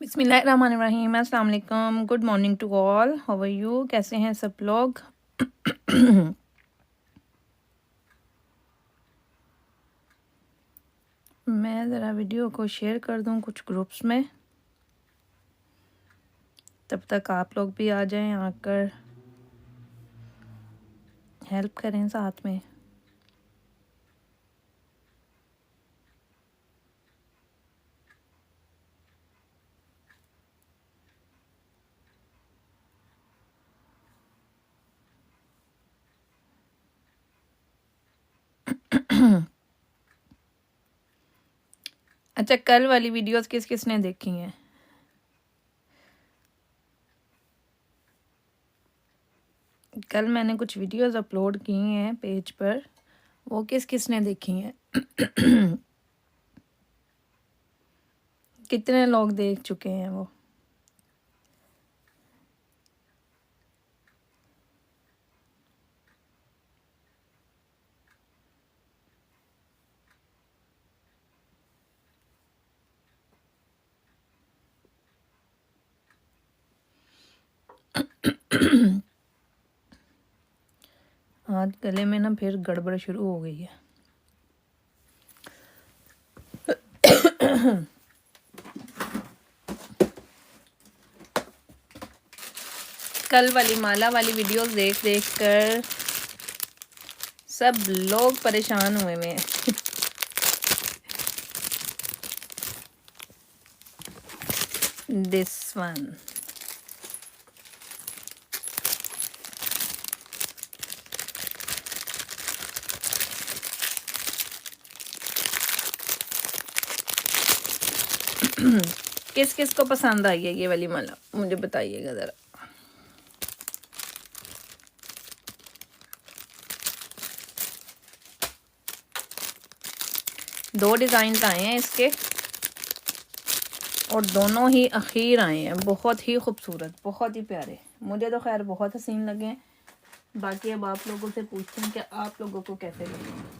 बिस्मिल्लाहिर्रहमानिर्रहीम। अस्सलाम वालेकुम। Good morning to all. How are you? कैसे हैं सब लोग? मैं ज़रा वीडियो को शेयर कर दूं कुछ ग्रुप्स में, तब तक आप लोग भी आ जाएं, आकर हेल्प करें साथ में। अच्छा, कल वाली वीडियोस किस किस ने देखी हैं? कल मैंने कुछ वीडियोस अपलोड की हैं पेज पर, वो किस किस ने देखी हैं? कितने लोग देख चुके हैं वो? आज गले में ना फिर गड़बड़ शुरू हो गई है। कल वाली माला वाली वीडियोस देख देख कर सब लोग परेशान हुए में हैं। दिस वन किस किस को पसंद आई है ये वाली माला, मुझे बताइएगा ज़रा। दो डिज़ाइन आए हैं इसके और दोनों ही अखीर आए हैं। बहुत ही खूबसूरत, बहुत ही प्यारे। मुझे तो खैर बहुत हसीन लगे हैं। बाकी अब आप लोगों से पूछते हैं कि आप लोगों को कैसे लगे।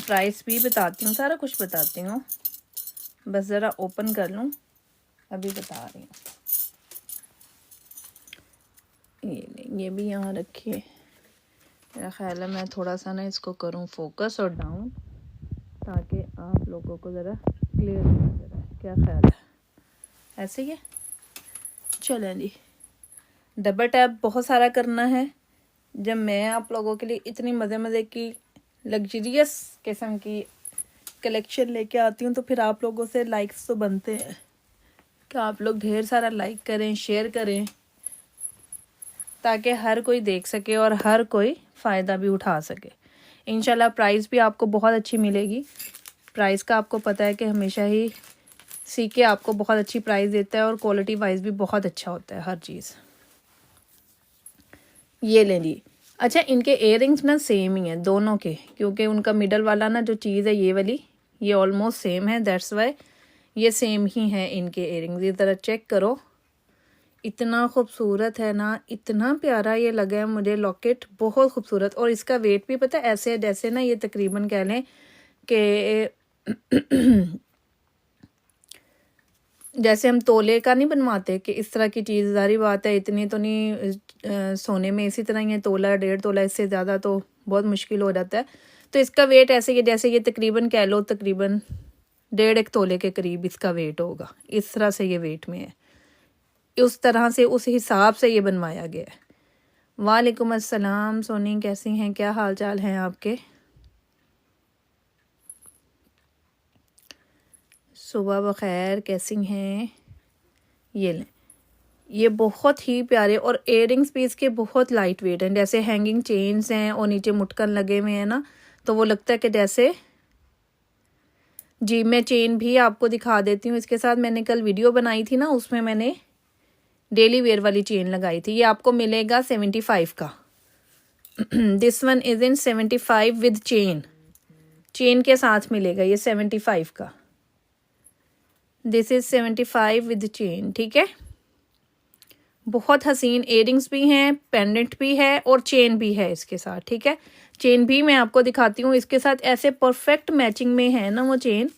प्राइस भी बताती हूँ, सारा कुछ बताती हूँ, बस ज़रा ओपन कर लूँ, अभी बता रही हूँ। ये भी यहाँ रखिए। मेरा ख्याल है मैं थोड़ा सा ना इसको करूँ फोकस और डाउन, ताकि आप लोगों को ज़रा क्लियर नजर आए। क्या ख्याल है? ऐसे ही है? चलें जी। डबल टैप बहुत सारा करना है। जब मैं आप लोगों के लिए इतनी मज़े मज़े की लग्जरियस किस्म की कलेक्शन लेके आती हूँ, तो फिर आप लोगों से लाइक्स तो बनते हैं कि आप लोग ढेर सारा लाइक करें, शेयर करें, ताकि हर कोई देख सके और हर कोई फ़ायदा भी उठा सके। इंशाल्लाह प्राइस भी आपको बहुत अच्छी मिलेगी। प्राइस का आपको पता है कि हमेशा ही सीके आपको बहुत अच्छी प्राइस देता है और क्वालिटी वाइज भी बहुत अच्छा होता है हर चीज़। ये ले ली। अच्छा, इनके इयररिंग्स ना सेम ही हैं दोनों के, क्योंकि उनका मिडल वाला ना जो चीज़ है ये वाली, ये ऑलमोस्ट सेम है, दैट्स वाई ये सेम ही है इनके इयररिंग्स। ये ज़रा चेक करो, इतना खूबसूरत है ना, इतना प्यारा ये लगा है मुझे लॉकेट, बहुत खूबसूरत। और इसका वेट भी पता है ऐसे जैसे ना ये तकरीबन कह लें कि जैसे हम तोले का नहीं बनवाते कि इस तरह की चीज़, ज़ाहिर बात है इतनी तो नहीं सोने में, इसी तरह ये तोला 1.5 तोला, इससे ज़्यादा तो बहुत मुश्किल हो जाता है। तो इसका वेट ऐसे कि जैसे ये तकरीबन कह लो तकरीबन 1.5 तोले के करीब इसका वेट होगा। इस तरह से ये वेट में है, उस तरह से उस हिसाब से ये बनवाया गया है। वालेकुम अस्सलाम सोनी, कैसी हैं, क्या हाल चाल हैं आपके? सुबह बखैर, कैसी हैं? ये लें, ये बहुत ही प्यारे और इयररिंग्स भी इसके बहुत लाइट वेट हैं। जैसे हैंगिंग चेन्स हैं और नीचे मुटकन लगे हुए हैं ना, तो वो लगता है कि जैसे जी। मैं चेन भी आपको दिखा देती हूँ इसके साथ। मैंने कल वीडियो बनाई थी ना, उसमें मैंने डेली वेयर वाली चेन लगाई थी। ये आपको मिलेगा 75 का। This one is in 75 with chain, chain के साथ मिलेगा ये 75 का। दिस इज 75 विद चेन, ठीक है। बहुत हसीन इयरिंग्स भी हैं, पेंडेंट भी है और चेन भी है इसके साथ, ठीक है। चेन भी मैं आपको दिखाती हूँ इसके साथ, ऐसे परफेक्ट मैचिंग में है ना वो चेन।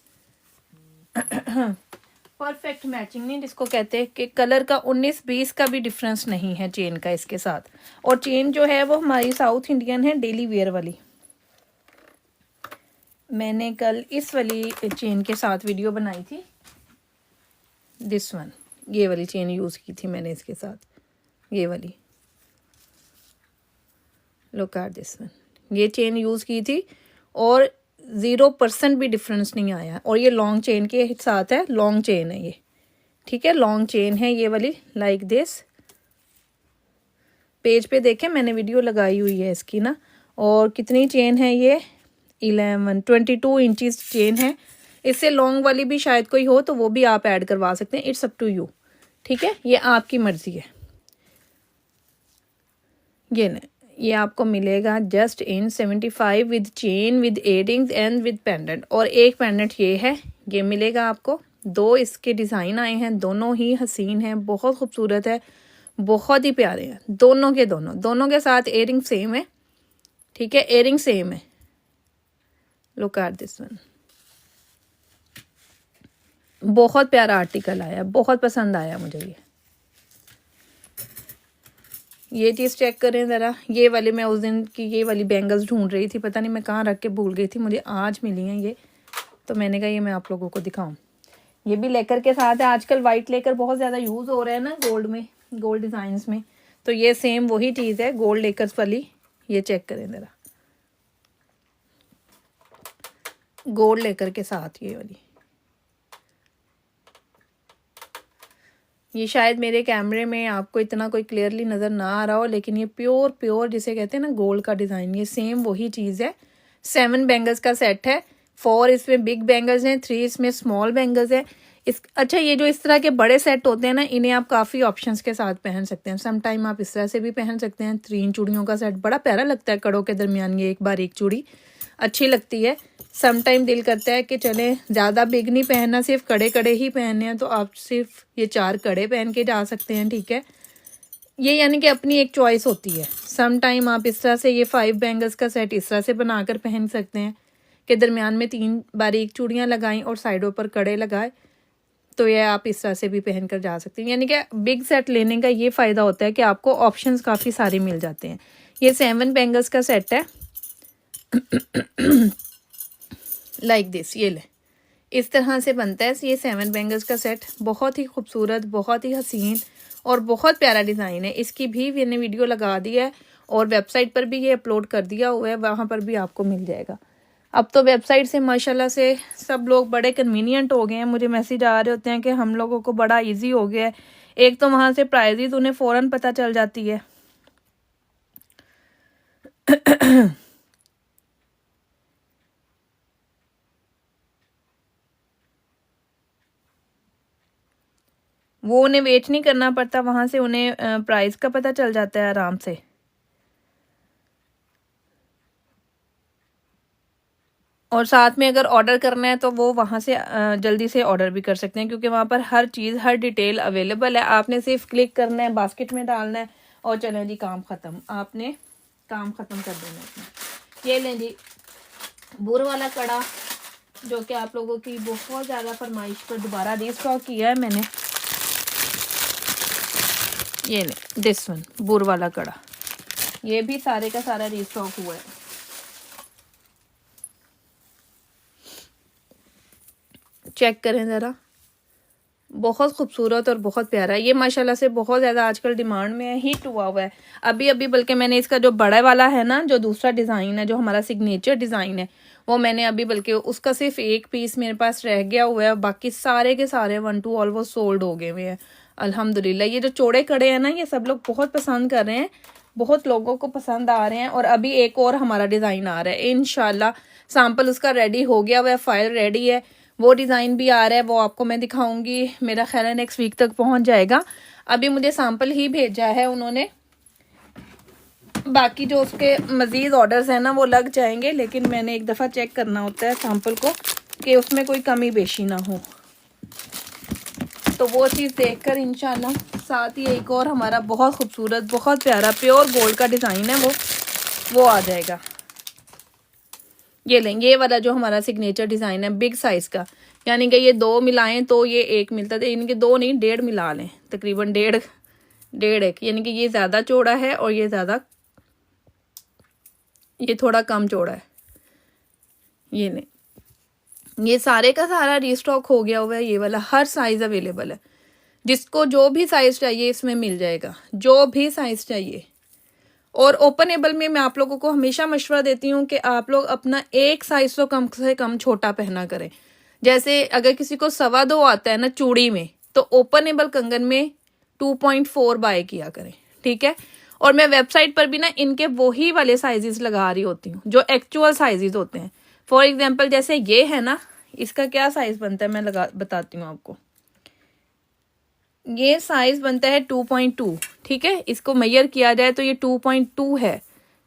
परफेक्ट मैचिंग नहीं जिसको कहते हैं कि कलर का 19-20 का भी डिफरेंस नहीं है चेन का इसके साथ। और चेन जो है वो हमारी साउथ इंडियन है, डेली वेयर वाली। मैंने कल इस वाली चेन के साथ वीडियो बनाई थी, दिस वन, ये वाली चेन यूज़ की थी मैंने इसके साथ, ये वाली, लुक एट दिस वन, ये चेन यूज़ की थी और 0% भी डिफरेंस नहीं आया। और ये लॉन्ग चेन के साथ है, लॉन्ग चेन है ये, ठीक है, लॉन्ग चेन है ये वाली, लाइक दिस। पेज पे देखें मैंने वीडियो लगाई हुई है इसकी ना। और कितनी चेन है ये, 22 इंचज़ चेन है। इससे लॉन्ग वाली भी शायद कोई हो तो वो भी आप ऐड करवा सकते हैं, इट्स अप टू यू, ठीक है, ये आपकी मर्जी है। ये आपको मिलेगा just in 75 with chain with earrings and with pendant. और एक पेंडेंट ये है, ये मिलेगा आपको। 2 इसके डिज़ाइन आए हैं, दोनों ही हसीन हैं, बहुत खूबसूरत है, बहुत ही प्यारे हैं दोनों के दोनों के साथ इयरिंग सेम है, ठीक है, इयरिंग सेम है। लुक एट दिस वन, बहुत प्यारा आर्टिकल आया, बहुत पसंद आया मुझे ये चीज़ चेक करें ज़रा। ये वाली मैं उस दिन की ये वाली बैंगल्स ढूंढ रही थी, पता नहीं मैं कहाँ रख के भूल गई थी, मुझे आज मिली हैं ये, तो मैंने कहा ये मैं आप लोगों को दिखाऊं। ये भी लेकर के साथ है। आजकल वाइट लेकर बहुत ज़्यादा यूज़ हो रहा है ना गोल्ड में, गोल्ड डिज़ाइंस में, तो ये सेम वही चीज़ है गोल्ड लेकर्स वाली। ये चेक करें ज़रा, गोल्ड लेकर के साथ ये वाली। ये शायद मेरे कैमरे में आपको इतना कोई क्लियरली नज़र ना आ रहा हो, लेकिन ये प्योर जिसे कहते हैं ना गोल्ड का डिज़ाइन, ये सेम वही चीज़ है। 7 बैंगल्स का सेट है, 4 इसमें बिग बैंगल्स हैं, 3 इसमें स्मॉल बैंगल्स हैं। अच्छा, ये जो इस तरह के बड़े सेट होते हैं ना, इन्हें आप काफ़ी ऑप्शंस के साथ पहन सकते हैं। सम टाइम आप इस तरह से भी पहन सकते हैं। 3 चूड़ियों का सेट बड़ा प्यारा लगता है, कड़ों के दरमियान ये एक बार एक चूड़ी अच्छी लगती है। सम टाइम दिल करता है कि चले ज़्यादा बिग नहीं पहनना, सिर्फ कड़े ही पहनने हैं, तो आप सिर्फ ये 4 कड़े पहन के जा सकते हैं, ठीक है। ये यानी कि अपनी एक चॉइस होती है। सम टाइम आप इस तरह से ये 5 बैंगल्स का सेट इस तरह से बनाकर पहन सकते हैं कि दरमियान में 3 बारीक चूड़ियाँ लगाएं और साइडों पर कड़े लगाए, तो ये आप इस तरह से भी पहन कर जा सकते हैं। यानी कि बिग सेट लेने का ये फ़ायदा होता है कि आपको ऑप्शंस काफ़ी सारे मिल जाते हैं। ये 7 बैंगल्स का सेट है लाइक दिस, ये ले इस तरह से बनता है। ये 7 बैंगल्स का सेट बहुत ही खूबसूरत, बहुत ही हसीन और बहुत प्यारा डिज़ाइन है। इसकी भी मैंने वीडियो लगा दी है और वेबसाइट पर भी ये अपलोड कर दिया हुआ है, वहाँ पर भी आपको मिल जाएगा। अब तो वेबसाइट से माशाल्लाह से सब लोग बड़े कन्वीनियंट हो गए हैं। मुझे मैसेज आ रहे होते हैं कि हम लोगों को बड़ा इजी हो गया है। एक तो वहाँ से प्राइजेज उन्हें फ़ौरन पता चल जाती है वो उन्हें वेट नहीं करना पड़ता, वहाँ से उन्हें प्राइस का पता चल जाता है आराम से। और साथ में अगर ऑर्डर करना है तो वो वहाँ से जल्दी से ऑर्डर भी कर सकते हैं, क्योंकि वहाँ पर हर चीज़, हर डिटेल अवेलेबल है। आपने सिर्फ क्लिक करना है, बास्केट में डालना है और चलें जी काम ख़त्म, आपने काम ख़त्म कर देना अपना। ये लें जी बुर वाला कड़ा, जो कि आप लोगों की बहुत ज़्यादा फरमाइश पर दोबारा रीस्टॉक किया है मैंने। ये ले दिस वन, बुर वाला कड़ा, ये भी सारे का सारा रीस्टॉक हुआ है। चेक करें ज़रा, बहुत खूबसूरत और बहुत प्यारा। ये माशाल्लाह से बहुत ज़्यादा आजकल डिमांड में है, हिट हुआ हुआ है अभी बल्कि मैंने इसका जो बड़ा वाला है ना, जो दूसरा डिज़ाइन है, जो हमारा सिग्नेचर डिज़ाइन है, वो मैंने अभी बल्कि उसका सिर्फ एक पीस मेरे पास रह गया हुआ है। बाकी सारे के सारे 1 2 ऑलमोस्ट सोल्ड हो गए हुए हैं अल्हम्दुलिल्लाह। ये जो चौड़े कड़े हैं ना, ये सब लोग बहुत पसंद कर रहे हैं, बहुत लोगों को पसंद आ रहे हैं। और अभी एक और हमारा डिज़ाइन आ रहा है इंशाल्लाह, सैम्पल उसका रेडी हो गया हुआ है, फाइल रेडी है, वो डिज़ाइन भी आ रहा है, वो आपको मैं दिखाऊंगी। मेरा ख्याल है नेक्स्ट वीक तक पहुंच जाएगा। अभी मुझे सैम्पल ही भेजा है उन्होंने, बाकी जो उसके मज़ीद ऑर्डर्स हैं ना वो लग जाएंगे, लेकिन मैंने एक दफ़ा चेक करना होता है सैम्पल को कि उसमें कोई कमी बेशी ना हो। तो वो चीज़ देखकर इंशाल्लाह साथ ही एक और हमारा बहुत खूबसूरत बहुत प्यारा प्योर गोल्ड का डिज़ाइन है वो आ जाएगा। ये लेंगे, ये वाला जो हमारा सिग्नेचर डिज़ाइन है बिग साइज़ का, यानी कि ये 2 मिलाएं तो ये 1 मिलता है, यानी कि 2 नहीं 1.5 मिला लें, तकरीबन 1.5 1, यानी कि ये ज़्यादा चौड़ा है और ये थोड़ा कम चौड़ा है। ये नहीं, ये सारे का सारा रीस्टॉक हो गया हुआ है। ये वाला हर साइज़ अवेलेबल है, जिसको जो भी साइज़ चाहिए इसमें मिल जाएगा, जो भी साइज़ चाहिए। और ओपनेबल में मैं आप लोगों को हमेशा मशवरा देती हूँ कि आप लोग अपना एक साइज़ तो कम से कम छोटा पहना करें। जैसे अगर किसी को 2.25 आता है ना चूड़ी में, तो ओपनेबल कंगन में 2.4 बाय किया करें, ठीक है। और मैं वेबसाइट पर भी ना इनके वही वाले साइजेस लगा रही होती हूँ जो एक्चुअल साइजेस होते हैं। फॉर एग्जांपल जैसे ये है ना, इसका क्या साइज बनता है मैं बताती हूँ आपको। ये साइज बनता है 2.2, ठीक है। इसको मेजर किया जाए तो ये 2.2 है,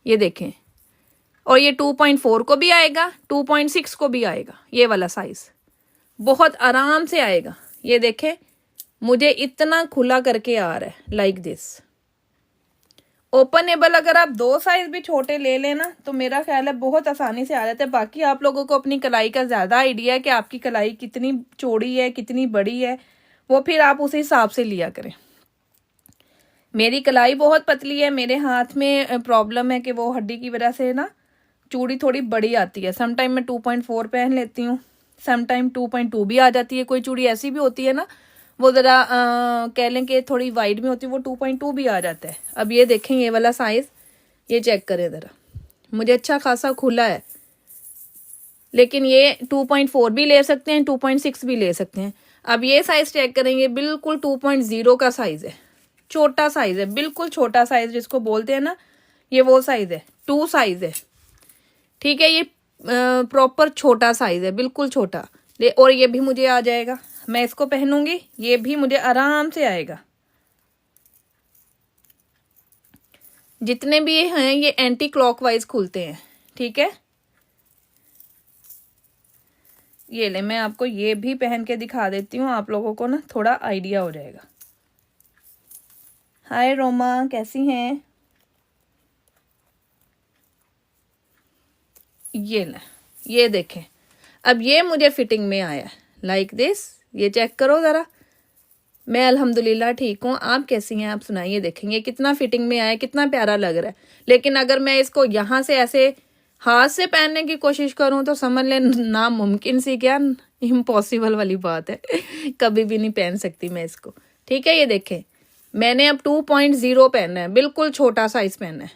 ये देखें। और ये 2.4 को भी आएगा, 2.6 को भी आएगा। ये वाला साइज बहुत आराम से आएगा। ये देखें, मुझे इतना खुला करके आ रहा है, लाइक दिस। ओपनेबल अगर आप 2 साइज भी छोटे ले लेना तो मेरा ख्याल है बहुत आसानी से आ जाता है। बाकी आप लोगों को अपनी कलाई का ज़्यादा आइडिया है कि आपकी कलाई कितनी चौड़ी है कितनी बड़ी है, वो फिर आप उस हिसाब से लिया करें। मेरी कलाई बहुत पतली है, मेरे हाथ में प्रॉब्लम है कि वो हड्डी की वजह से ना चूड़ी थोड़ी बड़ी आती है। समटाइम मैं 2.4 पहन लेती हूँ, समटाइम 2.2 भी आ जाती है। कोई चूड़ी ऐसी भी होती है ना, वो ज़रा कह लें कि थोड़ी वाइड में होती है, वो 2.2 भी आ जाता है। अब ये देखें, ये वाला साइज़ ये चेक करें ज़रा, मुझे अच्छा खासा खुला है, लेकिन ये 2.4 भी ले सकते हैं, 2.6 भी ले सकते हैं। अब ये साइज़ चेक करेंगे, बिल्कुल 2.0 का साइज़ है, छोटा साइज़ है, बिल्कुल छोटा साइज़ जिसको बोलते हैं ना, ये वो साइज़ है, 2 साइज़ है, ठीक है। ये प्रॉपर छोटा साइज़ है, बिल्कुल छोटा। और ये भी मुझे आ जाएगा, मैं इसको पहनूंगी, ये भी मुझे आराम से आएगा। जितने भी हैं ये एंटी क्लॉकवाइज खुलते हैं, ठीक है। ये ले, मैं आपको ये भी पहन के दिखा देती हूँ, आप लोगों को ना थोड़ा आइडिया हो जाएगा। हाय रोमा, कैसी हैं? ये ले, ये देखें, अब ये मुझे फिटिंग में आया लाइक दिस। ये चेक करो ज़रा, मैं अल्हम्दुलिल्लाह ठीक हूँ, आप कैसी हैं? आप सुनाइए। देखेंगे कितना फिटिंग में आया, कितना प्यारा लग रहा है। लेकिन अगर मैं इसको यहाँ से ऐसे हाथ से पहनने की कोशिश करूँ तो समझ लें नामुमकिन सी, क्या इम्पॉसिबल वाली बात है। कभी भी नहीं पहन सकती मैं इसको, ठीक है। ये देखें, मैंने अब 2.0 पहनना है, बिल्कुल छोटा साइज पहनना है।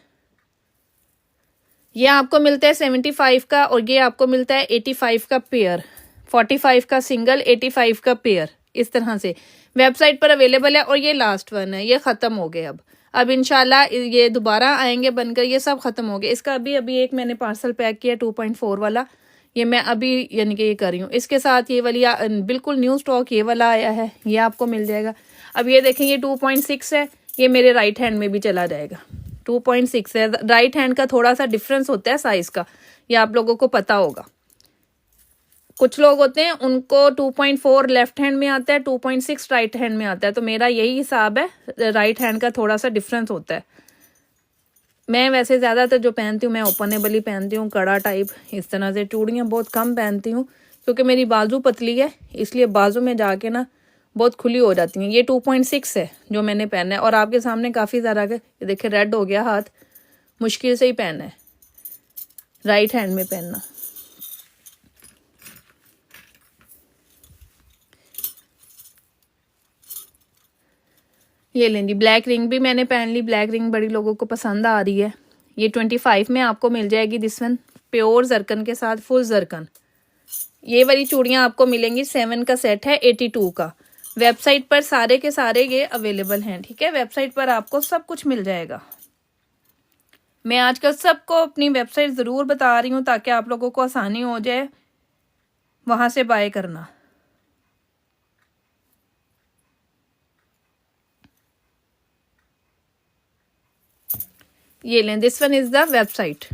ये आपको मिलता है 75 का और ये आपको मिलता है 85 का पेयर, 45 का सिंगल, 85 का पेयर, इस तरह से वेबसाइट पर अवेलेबल है। और ये लास्ट वन है, ये ख़त्म हो गए। अब इंशाल्लाह ये दोबारा आएंगे बनकर, ये सब ख़त्म हो गए। इसका अभी एक मैंने पार्सल पैक किया 2.4 वाला, ये मैं अभी यानी कि ये कर रही हूँ। इसके साथ ये वाली बिल्कुल न्यू स्टॉक ये वाला आया है, ये आपको मिल जाएगा। अब ये देखें, ये 2.6 है, ये मेरे राइट हैंड में भी चला जाएगा। 2.6 है, राइट हैंड का थोड़ा सा डिफरेंस होता है साइज़ का, ये आप लोगों को पता होगा। कुछ लोग होते हैं उनको 2.4 लेफ्ट हैंड में आता है, 2.6 राइट हैंड में आता है, तो मेरा यही हिसाब है, राइट हैंड का थोड़ा सा डिफरेंस होता है। मैं वैसे ज़्यादातर जो पहनती हूँ मैं ओपनेबल ही पहनती हूँ, कड़ा टाइप इस तरह से। चूड़ियाँ बहुत कम पहनती हूँ क्योंकि मेरी बाजू पतली है, इसलिए बाजू में जाके ना बहुत खुली हो जाती हैं। ये 2.6 है जो मैंने पहना है, और आपके सामने काफ़ी ज़्यादा के ये देखिए रेड हो गया हाथ, मुश्किल से ही पहना है, राइट हैंड में पहनना। ये लें जी, ब्लैक रिंग भी मैंने पहन ली, ब्लैक रिंग बड़ी लोगों को पसंद आ रही है। ये 25 में आपको मिल जाएगी दिस वन, प्योर जरकन के साथ, फुल जरकन। ये वाली चूड़ियाँ आपको मिलेंगी, 7 का सेट है 82 का। वेबसाइट पर सारे के सारे ये अवेलेबल हैं, ठीक है। वेबसाइट पर आपको सब कुछ मिल जाएगा। मैं आजकल सबको अपनी वेबसाइट ज़रूर बता रही हूँ ताकि आप लोगों को आसानी हो जाए वहाँ से बाय करना। ये लें, this one is the website,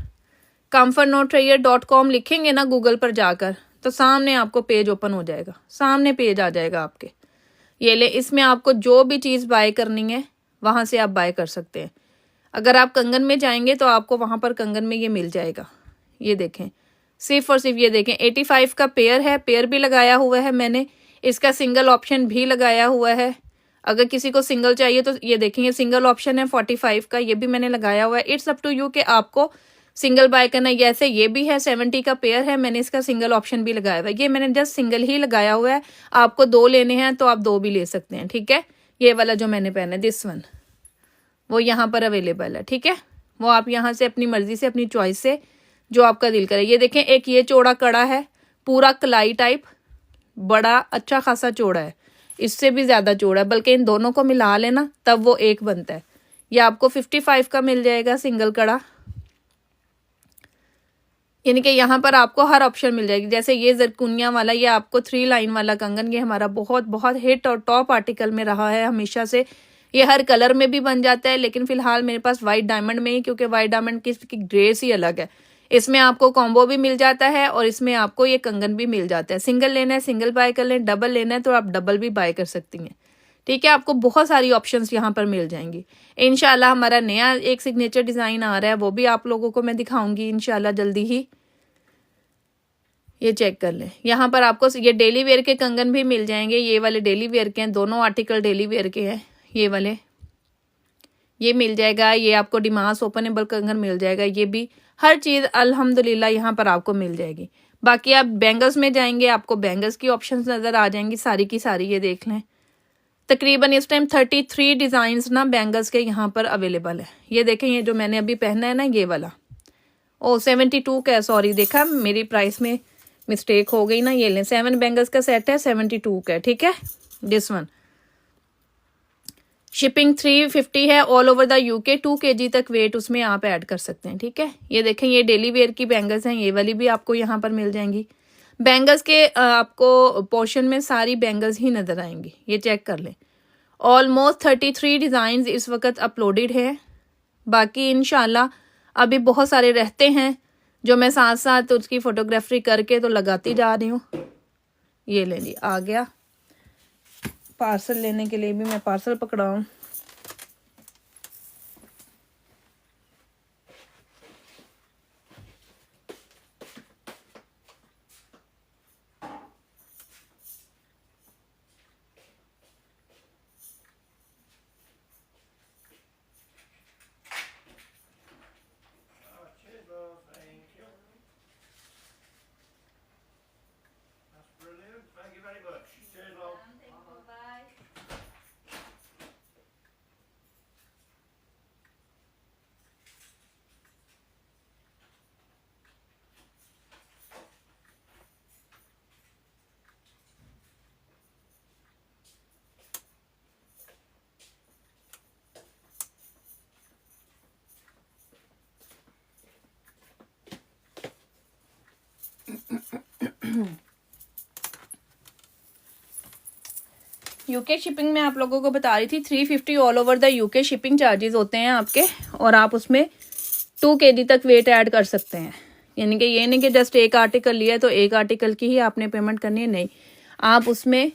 comfortnotrayer.com लिखेंगे ना गूगल पर जाकर तो सामने आपको पेज ओपन हो जाएगा, सामने पेज आ जाएगा आपके। ये ले, इसमें आपको जो भी चीज़ बाय करनी है वहाँ से आप बाय कर सकते हैं। अगर आप कंगन में जाएंगे तो आपको वहाँ पर कंगन में ये मिल जाएगा। ये देखें, सिर्फ और सिर्फ ये देखें 85 का पेयर है, पेयर भी लगाया हुआ है मैंने, इसका सिंगल ऑप्शन भी लगाया हुआ है। अगर किसी को सिंगल चाहिए तो ये देखें, ये सिंगल ऑप्शन है 45 का, ये भी मैंने लगाया हुआ है। इट्स अप टू यू कि आपको सिंगल बाय करना है। जैसे ये भी है 70 का पेयर है, मैंने इसका सिंगल ऑप्शन भी लगाया हुआ है। ये मैंने जस्ट सिंगल ही लगाया हुआ है, आपको 2 लेने हैं तो आप 2 भी ले सकते हैं, ठीक है। ये वाला जो मैंने पहना है दिस वन, वो यहाँ पर अवेलेबल है, ठीक है। वो आप यहाँ से अपनी मर्जी से, अपनी चॉइस से जो आपका दिल करे। ये देखें, एक ये चौड़ा कड़ा है, पूरा कलाई टाइप, बड़ा अच्छा खासा चौड़ा है, इससे भी ज़्यादा चौड़ा है, बल्कि इन दोनों को मिला लेना तब वो एक बनता है। ये आपको 55 का मिल जाएगा सिंगल कड़ा, यानी कि यहाँ पर आपको हर ऑप्शन मिल जाएगी। जैसे ये जरकुनिया वाला, ये आपको 3 लाइन वाला कंगन, ये हमारा बहुत बहुत हिट और टॉप आर्टिकल में रहा है हमेशा से। ये हर कलर में भी बन जाता है, लेकिन फिलहाल मेरे पास वाइट डायमंड में ही, क्योंकि वाइट डायमंड की इसकी ग्रेस ही अलग है। इसमें आपको कॉम्बो भी मिल जाता है और इसमें आपको ये कंगन भी मिल जाता है। सिंगल लेना है सिंगल बाय कर लें, डबल लेना है तो आप डबल भी बाय कर सकती हैं, ठीक है। आपको बहुत सारी ऑप्शंस यहाँ पर मिल जाएंगी। इंशाल्लाह हमारा नया एक सिग्नेचर डिज़ाइन आ रहा है, वो भी आप लोगों को मैं दिखाऊंगी इंशाल्लाह जल्दी ही। ये चेक कर लें, यहाँ पर आपको ये डेली वेयर के कंगन भी मिल जाएंगे। ये वाले डेली वेयर के हैं, दोनों आर्टिकल डेली वेयर के हैं। ये वाले ये मिल जाएगा, ये आपको डिमास ओपनेबल कंगन मिल जाएगा। ये भी हर चीज़ अल्हम्दुलिल्लाह यहाँ पर आपको मिल जाएगी। बाकी आप बैंगल्स में जाएंगे, आपको बैंगल्स की ऑप्शंस नज़र आ जाएंगी सारी की सारी। ये देख लें, तकरीबन इस टाइम 33 डिज़ाइंस ना बैंगल्स के यहाँ पर अवेलेबल है। ये देखें, ये जो मैंने अभी पहना है ना, ये वाला 72 का है, सॉरी देखा मेरी प्राइस में मिस्टेक हो गई ना। ये लें, 7 बैंगल्स का सेट है, 72 का है, ठीक है। दिस वन शिपिंग 350 है all over the UK. 2 kg तक वेट उसमें आप ऐड कर सकते हैं, ठीक है। ये देखें, ये डेली वेयर की बैंगल्स हैं, ये वाली भी आपको यहाँ पर मिल जाएंगी। बैंगल्स के आपको पोर्शन में सारी बैंगल्स ही नज़र आएंगी। ये चेक कर लें, ऑलमोस्ट 33 डिज़ाइन इस वक्त अपलोडेड है। बाकी इंशाल्लाह अभी बहुत सारे रहते हैं जो मैं साथ साथ उसकी फ़ोटोग्राफी करके तो लगाती जा रही हूँ। ये ले ली, आ गया पार्सल लेने के लिए भी मैं पार्सल पकड़ाऊँ। यूके शिपिंग में आप लोगों को बता रही थी 350 all over the UK shipping charges होते हैं आपके, और आप उसमें 2 kg तक वेट ऐड कर सकते हैं। यानी कि ये नहीं कि जस्ट एक आर्टिकल लिया तो एक आर्टिकल की ही आपने पेमेंट करनी है, नहीं, आप उसमें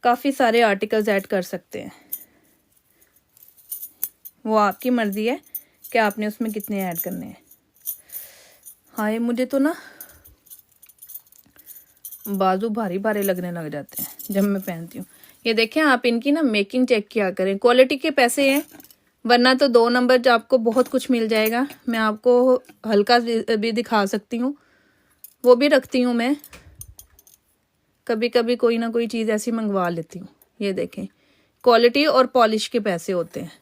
काफ़ी सारे आर्टिकल्स ऐड कर सकते हैं। वो आपकी मर्ज़ी है कि आपने उसमें कितने ऐड करने हैं। हाय, मुझे तो ना बाजू भारी भारी लगने लग जाते हैं जब मैं पहनती हूँ। ये देखें, आप इनकी ना मेकिंग चेक किया करें, क्वालिटी के पैसे हैं, वरना तो 2 नंबर आपको बहुत कुछ मिल जाएगा। मैं आपको हल्का भी दिखा सकती हूँ, वो भी रखती हूँ मैं, कभी कभी कोई ना कोई चीज़ ऐसी मंगवा लेती हूँ। ये देखें, क्वालिटी और पॉलिश के पैसे होते हैं।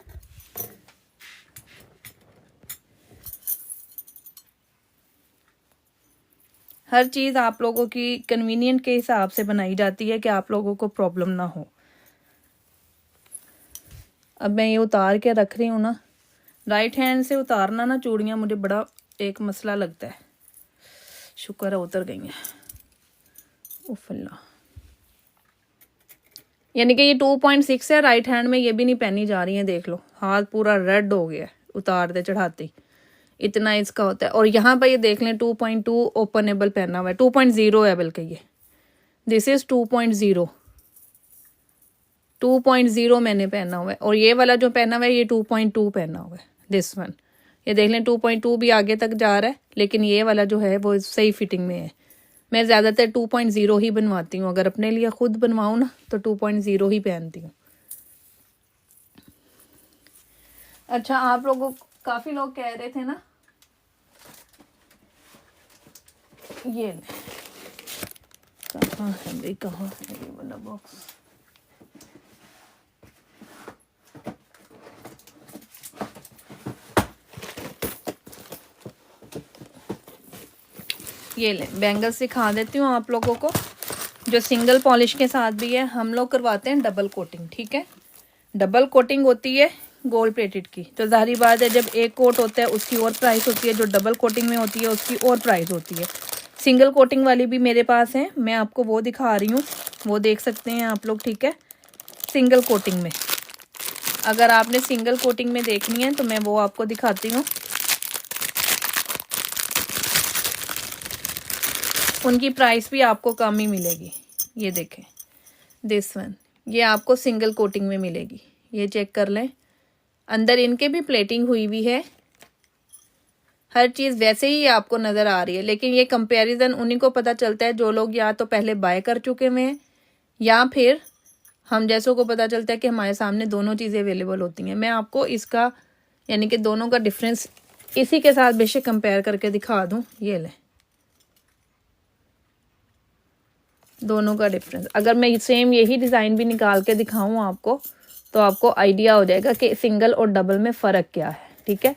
हर चीज़ आप लोगों की कन्वीनियंट के हिसाब से बनाई जाती है कि आप लोगों को प्रॉब्लम ना हो। अब मैं ये उतार के रख रही हूँ ना, राइट हैंड से उतारना ना चूड़ियाँ मुझे बड़ा एक मसला लगता है। शुक्र है उतर गई हैं। उफल्ला, यानी कि ये 2.6 है राइट हैंड में, ये भी नहीं पहनी जा रही है। देख लो, हाथ पूरा रेड हो गया उतारते चढ़ाते, इतना इसका होता है। और यहाँ पर ये देख लें 2.2 ओपनेबल पहना हुआ है, 2.0 है बल्कि ये, दिस इज़ 2.0। 2.0 मैंने पहना हुआ है, और ये वाला जो पहना हुआ है ये 2.2 पहना हुआ है, दिस वन। ये देख लें 2.2 भी आगे तक जा रहा है, लेकिन ये वाला जो है वो सही फिटिंग में है। मैं ज़्यादातर 2.0 ही बनवाती हूँ, अगर अपने लिए खुद बनवाऊँ ना तो 2.0 ही पहनती हूँ। अच्छा, आप लोगों काफ़ी लोग कह रहे थे ना, ये कहाँ है भाई, कहाँ है ये वाला बॉक्स? ये ले बैंगल्स दिखा देती हूँ आप लोगों को, जो सिंगल पॉलिश के साथ भी है। हम लोग करवाते हैं डबल कोटिंग, ठीक है। डबल कोटिंग होती है गोल्ड प्लेटेड की, तो जाहिर बात है जब एक कोट होता है उसकी और प्राइस होती है, जो डबल कोटिंग में होती है उसकी और प्राइस होती है। सिंगल कोटिंग वाली भी मेरे पास है, मैं आपको वो दिखा रही हूँ, वो देख सकते हैं आप लोग, ठीक है। सिंगल कोटिंग में, अगर आपने सिंगल कोटिंग में देखनी है तो मैं वो आपको दिखाती हूँ। उनकी प्राइस भी आपको कम ही मिलेगी। ये देखें दिस वन, ये आपको सिंगल कोटिंग में मिलेगी। ये चेक कर लें, अंदर इनके भी प्लेटिंग हुई हुई है, हर चीज़ वैसे ही आपको नज़र आ रही है। लेकिन ये कंपैरिजन उन्हीं को पता चलता है जो लोग या तो पहले बाय कर चुके हुए हैं, या फिर हम जैसों को पता चलता है कि हमारे सामने दोनों चीज़ें अवेलेबल होती हैं। मैं आपको इसका यानी कि दोनों का डिफरेंस इसी के साथ बेशक कंपेयर करके दिखा दूँ। ये लें दोनों का डिफरेंस, अगर मैं सेम यही डिज़ाइन भी निकाल के दिखाऊं आपको तो आपको आइडिया हो जाएगा कि सिंगल और डबल में फ़र्क क्या है, ठीक है।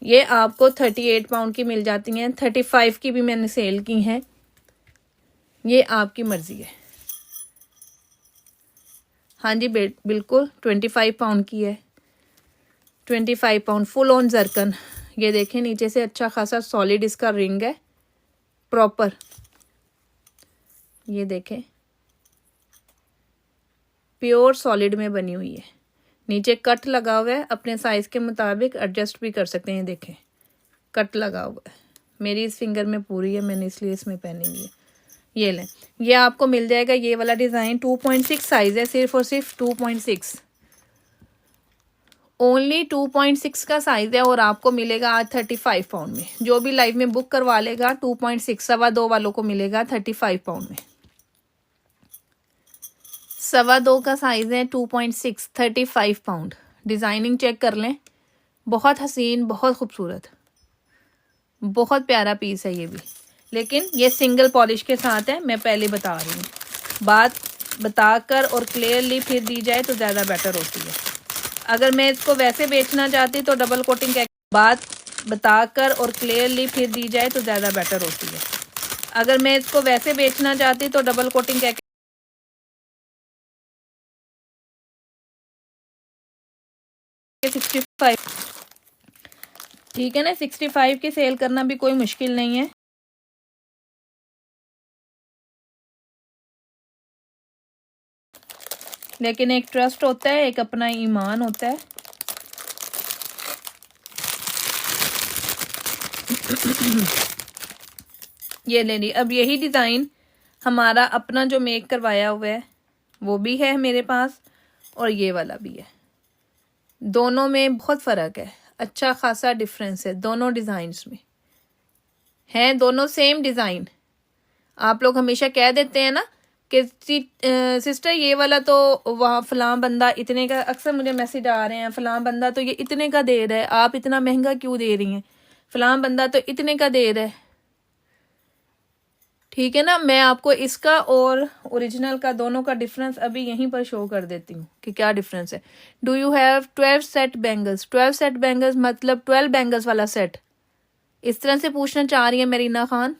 ये आपको 38 पाउंड की मिल जाती हैं, 35 की भी मैंने सेल की हैं, ये आपकी मर्ज़ी है। हाँ जी बिल्कुल 25 पाउंड की है, 25 पाउंड फुल ऑन जरकन। ये देखें नीचे से अच्छा खासा सॉलिड इसका रिंग है प्रॉपर, ये देखें प्योर सॉलिड में बनी हुई है। नीचे कट लगा हुआ है, अपने साइज़ के मुताबिक एडजस्ट भी कर सकते हैं। देखें कट लगा हुआ है, मेरी इस फिंगर में पूरी है, मैंने इसलिए इसमें पहनी हुई है। ये लें, ये आपको मिल जाएगा ये वाला डिज़ाइन 2.6 साइज़ है, सिर्फ और सिर्फ 2.6, ओनली 2.6 का साइज़ है, और आपको मिलेगा आज 35 पाउंड में। जो भी लाइव में बुक करवा लेगा 2.6 2.25 वालों को मिलेगा 35 पाउंड में। 2.25 का साइज़ है, 2.6 35 पाउंड। डिज़ाइनिंग चेक कर लें, बहुत हसीन, बहुत खूबसूरत, बहुत प्यारा पीस है ये भी। लेकिन ये सिंगल पॉलिश के साथ है, मैं पहले बता रही हूँ। बात बताकर और क्लियरली फिर दी जाए तो ज़्यादा बेटर होती है। अगर मैं इसको वैसे बेचना चाहती तो डबल कोटिंग, बात बताकर और क्लियरली फिर दी जाए तो ज़्यादा बेटर होती है। अगर मैं इसको वैसे बेचना चाहती तो डबल कोटिंग 65, ठीक है ना, 65 की सेल करना भी कोई मुश्किल नहीं है। लेकिन एक ट्रस्ट होता है, एक अपना ईमान होता है। ये ले ली। अब यही डिज़ाइन हमारा अपना जो मेक करवाया हुआ है वो भी है मेरे पास, और ये वाला भी है। दोनों में बहुत फ़र्क है, अच्छा खासा डिफरेंस है दोनों डिज़ाइंस में। हैं दोनों सेम डिज़ाइन। आप लोग हमेशा कह देते हैं ना कि सिस्टर ये वाला तो वहाँ फ़लाँ बंदा इतने का, अक्सर मुझे मैसेज आ रहे हैं, फ़लाँ बंदा तो ये इतने का दे रहा है, आप इतना महंगा क्यों दे रही हैं, फ़लाँ बंदा तो इतने का दे रहा है। ठीक है ना, मैं आपको इसका और ओरिजिनल का दोनों का डिफरेंस अभी यहीं पर शो कर देती हूँ कि क्या डिफरेंस है। Do you have 12 set bangles? 12 set bangles मतलब 12 बैंगल्स वाला सेट, इस तरह से पूछना चाह रही है मेरीना खान।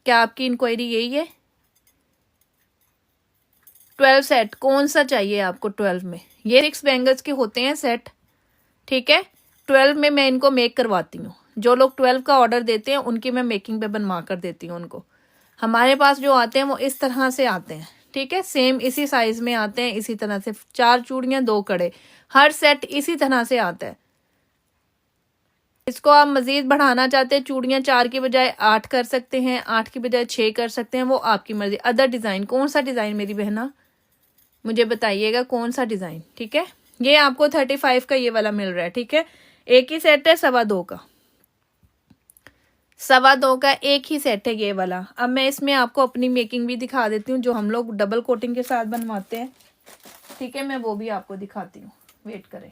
क्या आपकी इंक्वायरी यही है? 12 सेट कौन सा चाहिए आपको? 12 में ये 6 बैंगल्स के होते हैं सेट, ठीक है। 12 में मैं इनको मेक करवाती हूँ। जो लोग 12 का ऑर्डर देते हैं उनकी मैं मेकिंग पे बनवा कर देती हूँ उनको। हमारे पास जो आते हैं वो इस तरह से आते हैं, ठीक है, सेम इसी साइज में आते हैं, इसी तरह से 4 चूड़ियाँ 2 कड़े, हर सेट इसी तरह से आता है। इसको आप मज़ीद बढ़ाना चाहते हैं, चूड़ियाँ 4 की बजाय 8 कर सकते हैं, 8 की बजाय 6 कर सकते हैं, वो आपकी मर्ज़ी। अदर डिज़ाइन, कौन सा डिज़ाइन मेरी बहना मुझे बताइएगा, कौन सा डिज़ाइन। ठीक है, ये आपको 35 का ये वाला मिल रहा है। ठीक है, एक ही सेट है 2.25 का, 2.25 का एक ही सेट है ये वाला। अब मैं इसमें आपको अपनी मेकिंग भी दिखा देती हूँ, जो हम लोग डबल कोटिंग के साथ बनवाते हैं। ठीक है, मैं वो भी आपको दिखाती हूँ, वेट करें।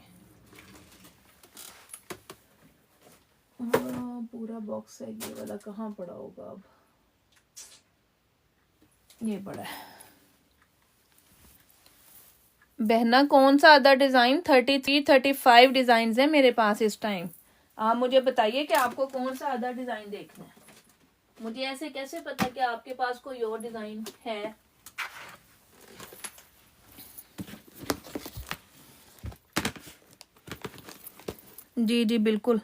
पूरा बॉक्स है ये वाला, कहाँ पड़ा होगा अब, ये पड़ा है बहना। कौन सा अदर डिज़ाइन, 33 35 डिज़ाइन है मेरे पास इस टाइम। आप मुझे बताइए कि आपको कौन सा अदर डिज़ाइन देखना है। मुझे ऐसे कैसे पता कि आपके पास कोई और डिज़ाइन है। जी जी बिल्कुल।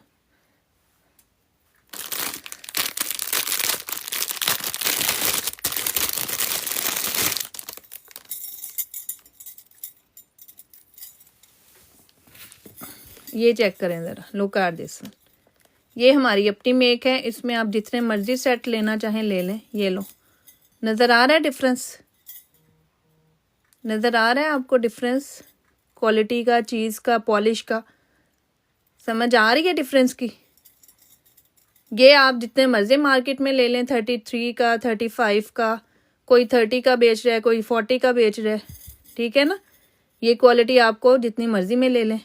ये चेक करें ज़रा, लुक एट दिस। ये हमारी अपनी मेक है, इसमें आप जितने मर्जी सेट लेना चाहें ले लें। ये लो, नज़र आ रहा है डिफरेंस, नज़र आ रहा है आपको डिफरेंस क्वालिटी का, चीज़ का, पॉलिश का, समझ आ रही है डिफरेंस की। ये आप जितने मर्जी मार्केट में ले लें, 33 का, 35 का, कोई 30 का बेच रहा है, कोई 40 का बेच रहा है। ठीक है ना, ये क्वालिटी आपको जितनी मर्जी में ले लें।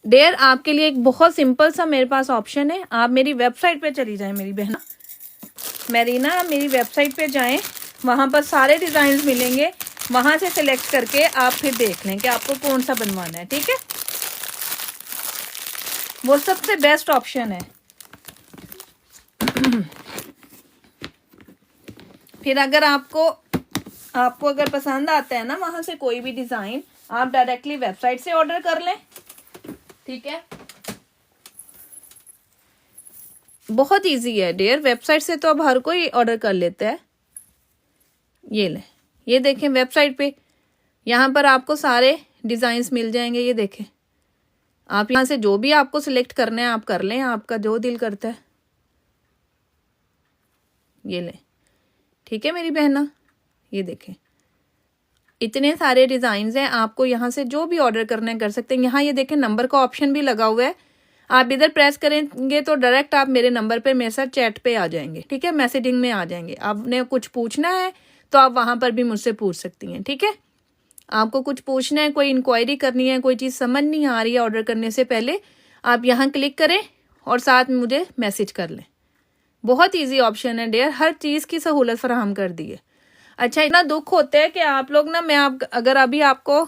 डेयर आपके लिए एक बहुत सिंपल सा मेरे पास ऑप्शन है, आप मेरी वेबसाइट पे चली जाएं मेरी बहना मेरीना, मेरी वेबसाइट पे जाएं, वहाँ पर सारे डिज़ाइन मिलेंगे, वहाँ से सिलेक्ट करके आप फिर देख लें कि आपको कौन सा बनवाना है। ठीक है, वो सबसे बेस्ट ऑप्शन है। फिर अगर आपको अगर पसंद आता है ना वहाँ से कोई भी डिज़ाइन, आप डायरेक्टली वेबसाइट से ऑर्डर कर लें। ठीक है, बहुत इजी है डियर, वेबसाइट से तो अब हर कोई ऑर्डर कर लेता है। ये लें, ये देखें वेबसाइट पे, यहाँ पर आपको सारे डिज़ाइंस मिल जाएंगे। ये देखें, आप यहाँ से जो भी आपको सिलेक्ट करना है आप कर लें, आपका जो दिल करता है। ये लें, ठीक है मेरी बहना, ये देखें इतने सारे डिज़ाइंस हैं, आपको यहाँ से जो भी ऑर्डर करना है कर सकते हैं। यहाँ ये देखें नंबर का ऑप्शन भी लगा हुआ है, आप इधर प्रेस करेंगे तो डायरेक्ट आप मेरे नंबर पे मेरे साथ चैट पे आ जाएंगे। ठीक है, मैसेजिंग में आ जाएंगे। आपने कुछ पूछना है तो आप वहाँ पर भी मुझसे पूछ सकती हैं। ठीक है, आपको कुछ पूछना है, कोई इंक्वायरी करनी है, कोई चीज़ समझ नहीं आ रही है ऑर्डर करने से पहले, आप यहाँ क्लिक करें और साथ में मुझे मैसेज कर लें। बहुत ईजी ऑप्शन है डियर, हर चीज़ की सहूलत फराहम कर दी है। अच्छा, इतना दुख होता है कि आप लोग ना, मैं अगर अभी आपको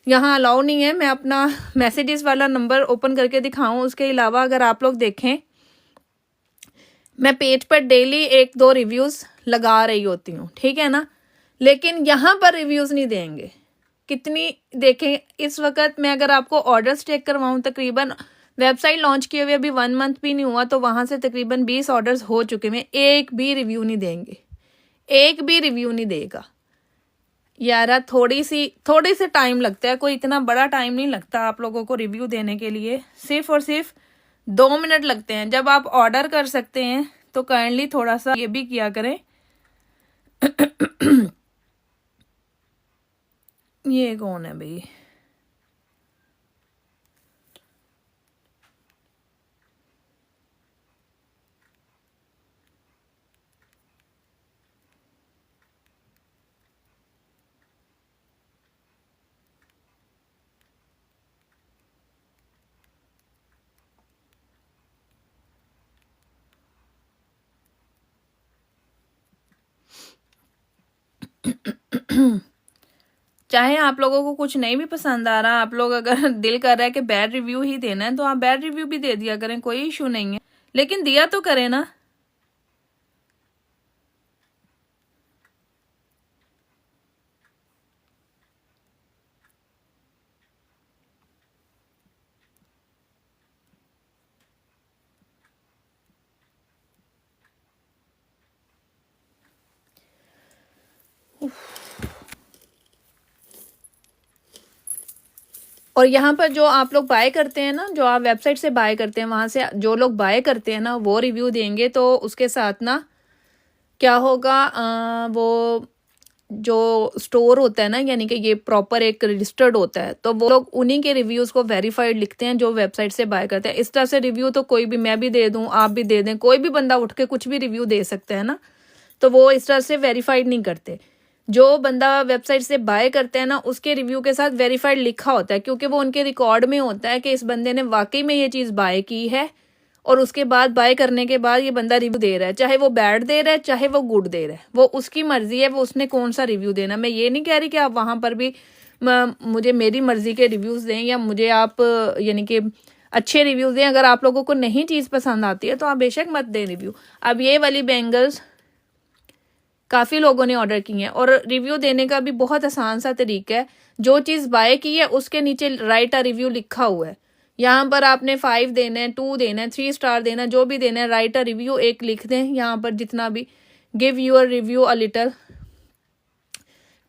यहाँ अलाउ नहीं है मैं अपना मैसेजेस वाला नंबर ओपन करके दिखाऊं, उसके अलावा अगर आप लोग देखें मैं पेज पर डेली 1-2 रिव्यूज़ लगा रही होती हूँ। ठीक है ना, लेकिन यहाँ पर रिव्यूज़ नहीं देंगे। कितनी देखें इस वक्त मैं अगर आपको ऑर्डर्स चेक करवाऊँ, तकरीबन वेबसाइट लॉन्च किए हुए अभी 1 मंथ भी नहीं हुआ, तो वहाँ से तकरीबन 20 ऑर्डर्स हो चुके हैं। एक भी रिव्यू नहीं देंगे, एक भी रिव्यू नहीं देगा। यार थोड़ी सी टाइम लगता है, कोई इतना बड़ा टाइम नहीं लगता आप लोगों को रिव्यू देने के लिए, सिर्फ और सिर्फ 2 मिनट लगते हैं। जब आप ऑर्डर कर सकते हैं तो काइंडली थोड़ा सा ये भी किया करें। ये कौन है भाई, चाहे आप लोगों को कुछ नहीं भी पसंद आ रहा, आप लोग अगर दिल कर रहा है कि बैड रिव्यू ही देना है तो आप बैड रिव्यू भी दे दिया करें, कोई इशू नहीं है, लेकिन दिया तो करें ना। और यहाँ पर जो आप लोग बाय करते हैं ना, जो आप वेबसाइट से बाय करते हैं, वहाँ से जो लोग बाय करते हैं ना वो रिव्यू देंगे, तो उसके साथ ना क्या होगा, वो जो स्टोर होता है ना, यानी कि ये प्रॉपर एक रजिस्टर्ड होता है, तो वो लोग उन्हीं के रिव्यूज़ को वेरीफाइड लिखते हैं जो वेबसाइट से बाय करते हैं। इस तरह से रिव्यू तो कोई भी, मैं भी दे दूं, आप भी दे दें, कोई भी बंदा उठ के कुछ भी रिव्यू दे सकता है ना, तो वो इस तरह से वेरीफाइड नहीं करते। जो बंदा वेबसाइट से बाय करते हैं ना, उसके रिव्यू के साथ वेरीफाइड लिखा होता है, क्योंकि वो उनके रिकॉर्ड में होता है कि इस बंदे ने वाकई में ये चीज़ बाय की है, और उसके बाद बाय करने के बाद ये बंदा रिव्यू दे रहा है, चाहे वो बैड दे रहा है चाहे वो गुड दे रहा है, वो उसकी मर्जी है, वो उसने कौन सा रिव्यू देना। मैं ये नहीं कह रही कि आप वहाँ पर भी मुझे मेरी मर्जी के रिव्यूज़ दें, या मुझे आप यानी कि अच्छे रिव्यूज़ दें। अगर आप लोगों को नहीं चीज़ पसंद आती है तो आप बेशक मत दें रिव्यू। अब ये वाली बैंगल्स काफ़ी लोगों ने ऑर्डर की हैं, और रिव्यू देने का भी बहुत आसान सा तरीका है। जो चीज़ बाय की है उसके नीचे राइट अ रिव्यू लिखा हुआ है, यहाँ पर आपने 5 देना है, 2 देना है, 3 स्टार देना है, जो भी देना है, राइट अ रिव्यू एक लिख दें यहाँ पर, जितना भी, give your review a little,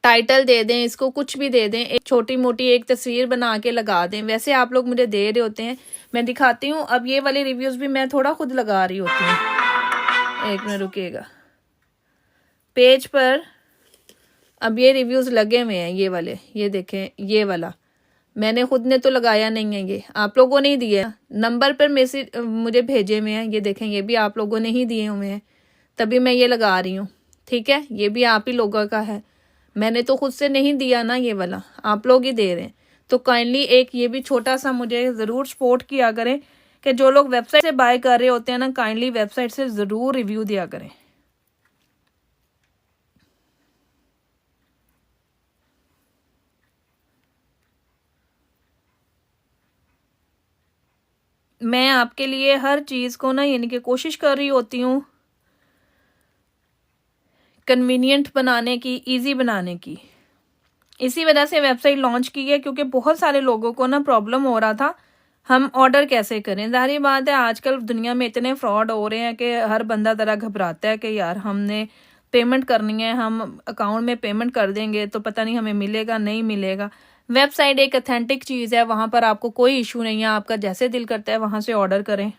title दे दें इसको, कुछ भी दे दें, एक छोटी मोटी एक तस्वीर बना के लगा दें। वैसे आप लोग मुझे दे रहे होते हैं, मैं दिखाती हूँ। अब ये वाले रिव्यूज़ भी मैं थोड़ा खुद लगा रही होती हूँ, एक मिनट रुकिएगा। पेज पर अब ये रिव्यूज़ लगे हुए हैं, ये वाले, ये देखें, ये वाला मैंने खुद ने तो लगाया नहीं है, ये आप लोगों ने ही दिया। नंबर पर मैसेज मुझे भेजे हुए हैं, ये देखें, ये भी आप लोगों ने ही दिए हुए हैं, तभी मैं ये लगा रही हूँ। ठीक है, ये भी आप ही लोगों का है, मैंने तो खुद से नहीं दिया ना, ये वाला आप लोग ही दे रहे हैं। तो काइंडली एक ये भी छोटा सा मुझे ज़रूर सपोर्ट किया करें कि जो लोग वेबसाइट से बाय कर रहे होते हैं ना, काइंडली वेबसाइट से ज़रूर रिव्यू दिया करें। मैं आपके लिए हर चीज़ को ना, यानी कि कोशिश कर रही होती हूँ कन्वीनियंट बनाने की, इजी बनाने की। इसी वजह से वेबसाइट लॉन्च की है, क्योंकि बहुत सारे लोगों को ना प्रॉब्लम हो रहा था, हम ऑर्डर कैसे करें। जाहिर बात है आजकल दुनिया में इतने फ्रॉड हो रहे हैं कि हर बंदा ज़रा घबराता है कि यार हमने पेमेंट करनी है, हम अकाउंट में पेमेंट कर देंगे तो पता नहीं हमें मिलेगा नहीं मिलेगा। वेबसाइट एक अथेंटिक चीज़ है, वहाँ पर आपको कोई इशू नहीं है, आपका जैसे दिल करता है वहाँ से ऑर्डर करें।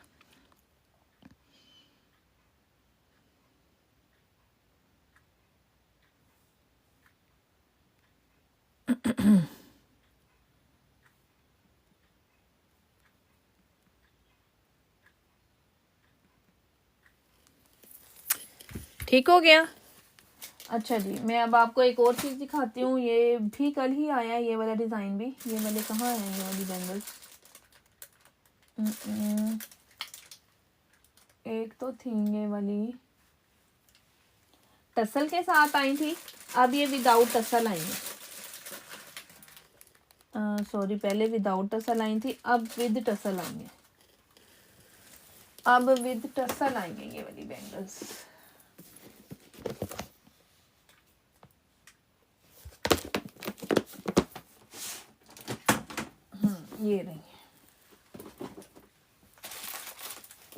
ठीक हो गया। अच्छा जी, मैं अब आपको एक और चीज़ दिखाती हूँ। ये भी कल ही आया है, ये वाला डिज़ाइन भी। ये वाले कहाँ आए हैं, ये वाली बैंगल्स? एक तो थी ये वाली टसल के साथ आई थी, अब ये विदाउट टसल आई है। सॉरी, पहले विदाउट टसल आई थी, अब विद टसल आई है। अब विद टसल आई है ये वाली बैंगल्स। ये नहीं,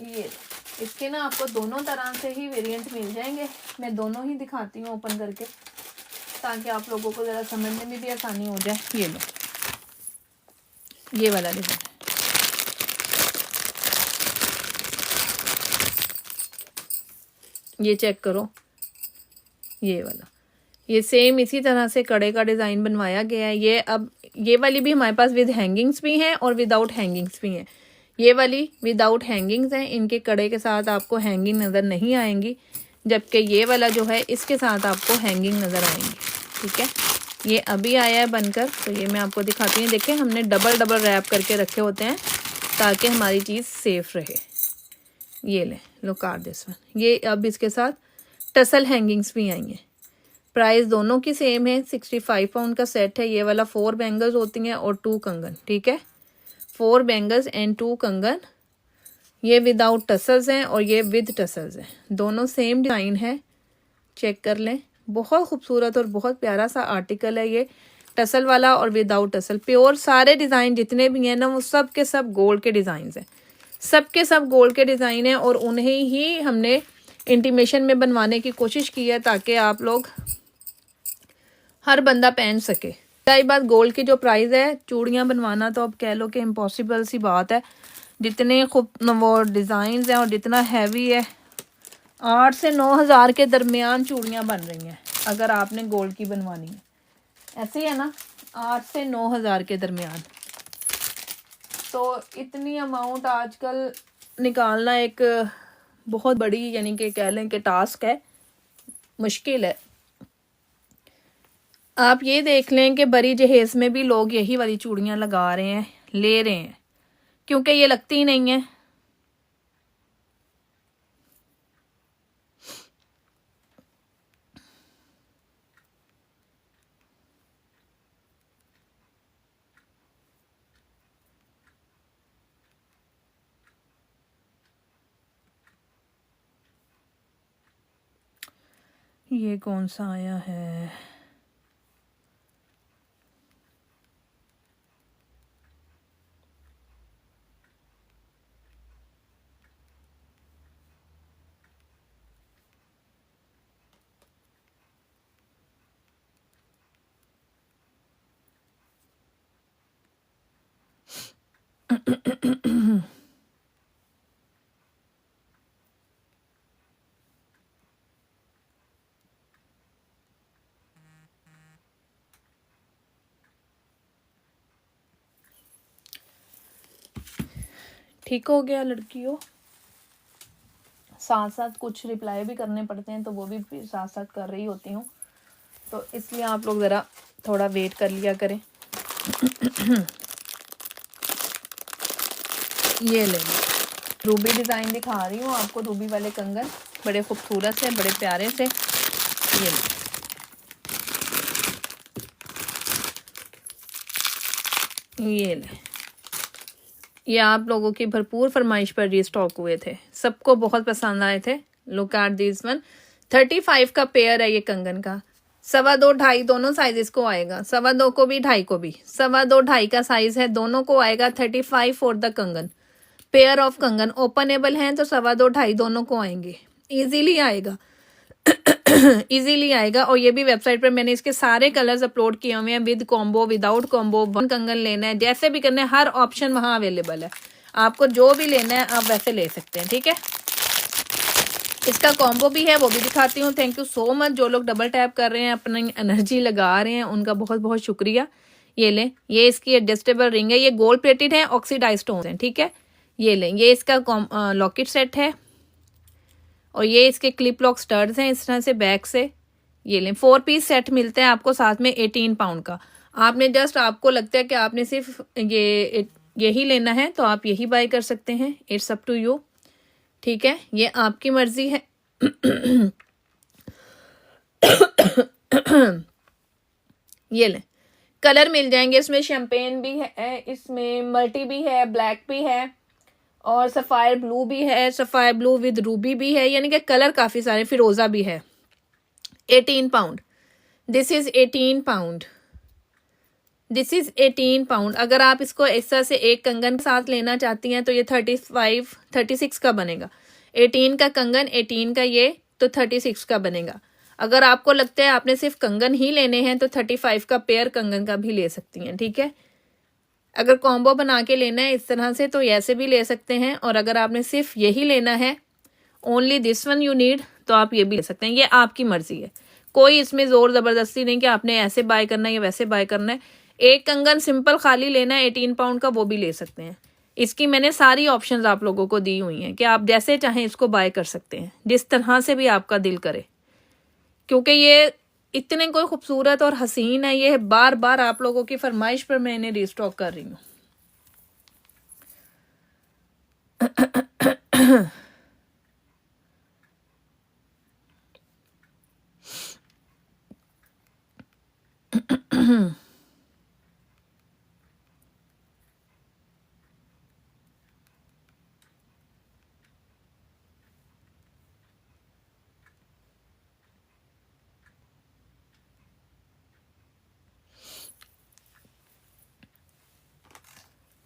ये इसके ना आपको दोनों तरह से ही वेरिएंट मिल जाएंगे। मैं दोनों ही दिखाती हूँ ओपन करके, ताकि आप लोगों को ज़रा समझने में भी आसानी हो जाए। ये लो, ये वाला डिज़ाइन, ये चेक करो, ये वाला, ये सेम इसी तरह से कड़े का डिज़ाइन बनवाया गया है। ये अब ये वाली भी हमारे पास विद हैंगिंग्स भी हैं और विदाउट हैंगिंग्स भी हैं। ये वाली विदाउट हैंगिंग्स हैं, इनके कड़े के साथ आपको हैंगिंग नज़र नहीं आएंगी, जबकि ये वाला जो है इसके साथ आपको हैंगिंग नज़र आएंगी। ठीक है, ये अभी आया है बनकर, तो ये मैं आपको दिखाती हूँ। देखिए, हमने डबल डबल रैप करके रखे होते हैं ताकि हमारी चीज़ सेफ रहे। ये ले लो, कार्ड दिस वन। ये अब इसके साथ टसल हैंगिंग्स भी आई हैं। प्राइस दोनों की सेम है, 65 पाउंड का सेट है। ये वाला 4 बैंगल्स होती हैं और 2 कंगन। ठीक है, 4 बैंगल्स एंड 2 कंगन। ये विदाउट टसल्स हैं और ये विद टसल्स हैं, दोनों सेम डिज़ाइन है, चेक कर लें। बहुत खूबसूरत और बहुत प्यारा सा आर्टिकल है ये, टसल वाला और विदाउट टसल। प्योर सारे डिज़ाइन जितने भी हैं ना, वो सब के सब गोल्ड के डिज़ाइन हैं, सब के सब गोल्ड के डिज़ाइन हैं, और उन्हें ही हमने इंटीमेशन में बनवाने की कोशिश की है ताकि आप लोग, हर बंदा पहन सके। रही बात गोल्ड की जो प्राइस है, चूड़ियाँ बनवाना तो अब कह लो कि इम्पॉसिबल सी बात है। जितने खूब वो डिज़ाइन हैं और जितना हैवी है, 8 से 9 हज़ार के दरमियान चूड़ियाँ बन रही हैं अगर आपने गोल्ड की बनवानी है। ऐसे ही है ना, 8 से 9 हज़ार के दरमियान। तो इतनी अमाउंट आजकल निकालना एक बहुत बड़ी, यानी कि कह लें कि टास्क है, मुश्किल है। आप ये देख लें कि बड़ी जहेज में भी लोग यही वाली चूड़ियाँ लगा रहे हैं, ले रहे हैं, क्योंकि ये लगती नहीं है। ये कौन सा आया है? ठीक हो गया लड़कियों। साथ साथ कुछ रिप्लाई भी करने पड़ते हैं, तो वो भी साथ साथ कर रही होती हूँ, तो इसलिए आप लोग ज़रा थोड़ा वेट कर लिया करें। ये ले रूबी डिज़ाइन दिखा रही हूँ आपको। रूबी वाले कंगन बड़े खूबसूरत से, बड़े प्यारे से। ये ले, ये आप लोगों की भरपूर फरमाइश पर रीस्टॉक हुए थे, सबको बहुत पसंद आए थे। Look at this one. 35 का पेयर है ये कंगन का। 2.25 2.5 दोनों साइजेस को आएगा, 2.25 को भी, 2.5 को भी। 2.25 2.5 का साइज है, दोनों को आएगा 35 फॉर द कंगन। पेयर ऑफ कंगन ओपनेबल हैं तो 2.25 2.5 दोनों को आएंगे, इजीली आएगा। इजीली आएगा। और ये भी वेबसाइट पर मैंने इसके सारे कलर्स अपलोड किए हुए हैं, with combo, without combo, one कंगन लेना है, जैसे भी करना है, हर ऑप्शन वहाँ अवेलेबल है। आपको जो भी लेना है आप वैसे ले सकते हैं, ठीक है। इसका कॉम्बो भी है, वो भी दिखाती हूँ। थैंक यू सो मच जो लोग डबल टैप कर रहे हैं, अपनी एनर्जी लगा रहे हैं, उनका बहुत बहुत शुक्रिया। ये लें, ये इसकी एडजस्टेबल रिंग है, ये गोल्ड प्लेटेड है, ऑक्सीडाइज स्टोन है, ठीक है। ये लें, ये इसका लॉकेट सेट है, और ये इसके क्लिप लॉक स्टड्स हैं इस तरह से बैक से। ये लें, 4 पीस सेट मिलते हैं आपको साथ में 18 पाउंड का। आपने जस्ट, आपको लगता है कि आपने सिर्फ यही लेना है तो आप यही बाय कर सकते हैं, इट्स अप टू यू, ठीक है, ये आपकी मर्जी है। ये लें, कलर मिल जाएंगे इसमें, शैम्पेन भी है, इसमें मल्टी भी है, ब्लैक भी है, और सफ़ायर ब्लू भी है, सफ़ायर ब्लू विद रूबी भी है, यानी कि कलर काफ़ी सारे, फिरोज़ा भी है। 18 pound, this is 18 pound, this is 18 pound. अगर आप इसको इस तरह से एक कंगन के साथ लेना चाहती हैं तो ये 36 का बनेगा। 18 का कंगन, 18 का ये, तो 36 का बनेगा। अगर आपको लगता है आपने सिर्फ कंगन ही लेने हैं तो 35 का पेयर कंगन का भी ले सकती हैं, ठीक है। अगर कॉम्बो बना के लेना है इस तरह से तो ऐसे भी ले सकते हैं, और अगर आपने सिर्फ यही लेना है, only this one you need, तो आप ये भी ले सकते हैं। ये आपकी मर्जी है, कोई इसमें जोर ज़बरदस्ती नहीं कि आपने ऐसे बाय करना है या वैसे बाय करना है। एक कंगन सिंपल खाली लेना है 18 पाउंड का, वो भी ले सकते हैं। इसकी मैंने सारी ऑप्शंस आप लोगों को दी हुई हैं कि आप जैसे चाहें इसको बाय कर सकते हैं, जिस तरह से भी आपका दिल करे, क्योंकि ये इतने कोई खूबसूरत और हसीन है। ये बार बार आप लोगों की फरमाइश पर मैं इन्हें रीस्टॉक कर रही हूँ।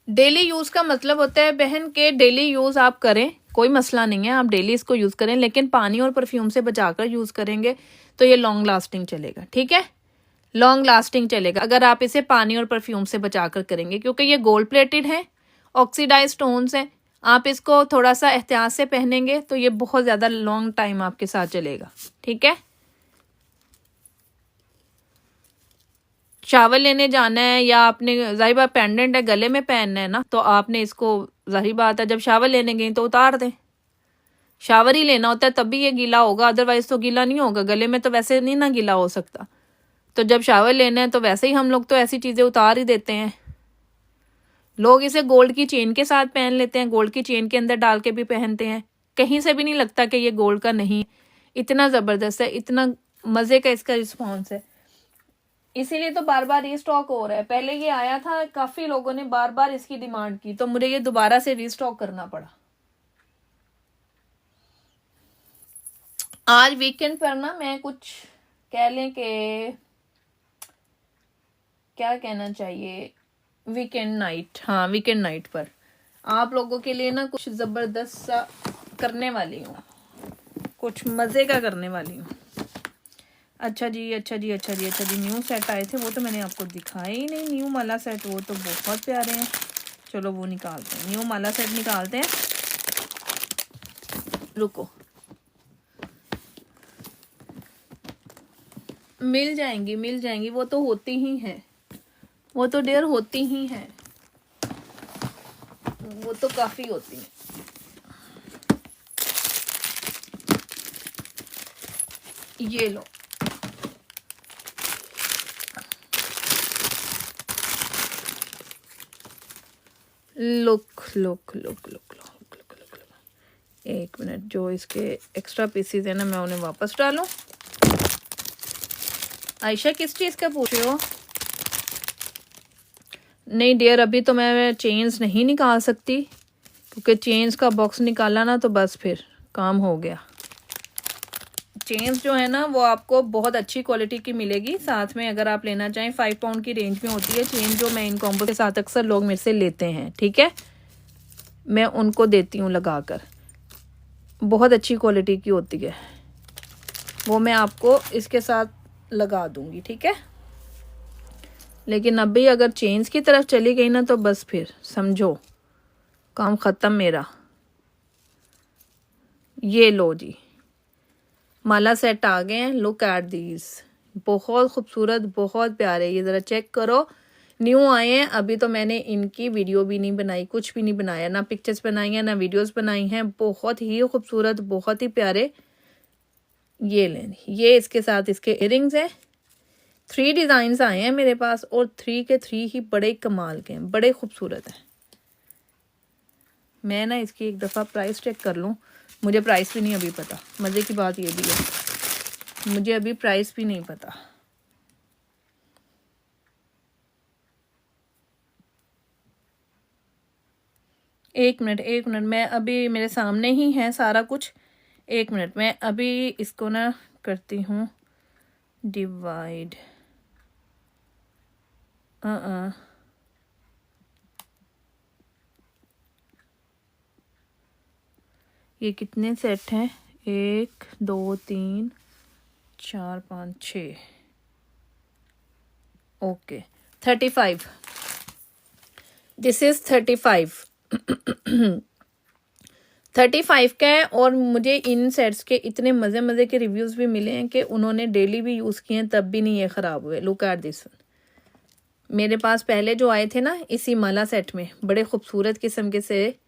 डेली यूज़ का मतलब होता है बहन के डेली यूज़ आप करें, कोई मसला नहीं है, आप डेली इसको यूज़ करें, लेकिन पानी और परफ्यूम से बचाकर यूज़ करेंगे तो ये लॉन्ग लास्टिंग चलेगा, ठीक है। लॉन्ग लास्टिंग चलेगा अगर आप इसे पानी और परफ्यूम से बचा कर करेंगे, क्योंकि ये गोल्ड प्लेटेड है, ऑक्सीडाइज स्टोन्स हैं। आप इसको थोड़ा सा एहतियात से पहनेंगे तो ये बहुत ज़्यादा लॉन्ग टाइम आपके साथ चलेगा। ठीक है, शावर लेने जाना है या आपने जाहिर बात पेंडेंट है गले में पहनना है ना, तो आपने इसको जाहिर बात है जब शावर लेने गए तो उतार दें। शावर ही लेना होता है तभी ये गीला होगा, अदरवाइज तो गीला नहीं होगा। गले में तो वैसे नहीं ना गीला हो सकता, तो जब शावर लेना है तो वैसे ही हम लोग तो ऐसी चीज़ें उतार ही देते हैं। लोग इसे गोल्ड की चेन के साथ पहन लेते हैं, गोल्ड की चेन के अंदर डाल के भी पहनते हैं, कहीं से भी नहीं लगता कि ये गोल्ड का नहीं। इतना ज़बरदस्त है, इतना मज़े का इसका रिस्पॉन्स है, इसीलिए तो बार बार रीस्टॉक हो रहा है। पहले ये आया था, काफ़ी लोगों ने बार बार इसकी डिमांड की, तो मुझे ये दोबारा से रीस्टॉक करना पड़ा। आज वीकेंड पर ना मैं कुछ कह लें कि क्या कहना चाहिए, वीकेंड नाइट, हाँ वीकेंड नाइट पर आप लोगों के लिए ना कुछ ज़बरदस्त सा करने वाली हूँ, कुछ मज़े का करने वाली हूँ। अच्छा जी, अच्छा जी, अच्छा जी, अच्छा जी, न्यू सेट आए थे, वो तो मैंने आपको दिखाया ही नहीं। न्यू माला सेट, वो तो बहुत प्यारे हैं। चलो वो निकालते हैं, न्यू माला सेट निकालते हैं। रुको, मिल जाएंगी मिल जाएंगी, वो तो होती ही हैं, वो तो डेयर होती ही हैं, वो तो काफ़ी होती हैं। ये लो, look look look look look look look. एक मिनट, जो इसके एक्स्ट्रा पीसीज है ना मैं उन्हें वापस डालूं। आयशा किस चीज़ का पूछ रहे हो? नहीं डियर, अभी तो मैं चेन्स नहीं निकाल सकती, क्योंकि चेन्स का बॉक्स निकाला ना तो बस फिर काम हो गया। चेन्स जो है ना वो आपको बहुत अच्छी क्वालिटी की मिलेगी, साथ में अगर आप लेना चाहें 5 पाउंड की रेंज में होती है चेन, जो मैं इन कॉम्बो के साथ अक्सर लोग मेरे से लेते हैं। ठीक है, मैं उनको देती हूँ लगाकर, बहुत अच्छी क्वालिटी की होती है, वो मैं आपको इसके साथ लगा दूंगी। ठीक है, लेकिन अभी अगर चेन्स की तरफ चली गई ना तो बस फिर समझो काम ख़त्म मेरा। ये लो जी, माला सेट आ गए हैं, लुक एट दीज, बहुत खूबसूरत, बहुत प्यारे। ये ज़रा चेक करो, न्यू आए हैं, अभी तो मैंने इनकी वीडियो भी नहीं बनाई, कुछ भी नहीं बनाया, ना पिक्चर्स बनाई हैं ना वीडियोस बनाई हैं। बहुत ही खूबसूरत, बहुत ही प्यारे। ये लें, ये इसके साथ इसके इयरिंग्स हैं। 3 डिज़ाइंस आए हैं मेरे पास और 3 के 3 ही बड़े कमाल के हैं, बड़े खूबसूरत हैं। मैं ना इसकी एक दफ़ा प्राइस चेक कर लूँ, मुझे प्राइस भी नहीं अभी पता। मज़े की बात ये भी है, मुझे अभी प्राइस भी नहीं पता। एक मिनट, मैं अभी, मेरे सामने ही है सारा कुछ। एक मिनट, मैं अभी इसको ना करती हूँ डिवाइड। ये कितने सेट हैं? 1 2 3 4 5 6, ओके 35। This is 35। 35 का है। और मुझे इन सेट्स के इतने मज़े मज़े के रिव्यूज़ भी मिले हैं कि उन्होंने डेली भी यूज़ किए हैं तब भी नहीं ये ख़राब हुए। लुक एट दिस वन, मेरे पास पहले जो आए थे ना इसी माला सेट में, बड़े खूबसूरत किस्म के से।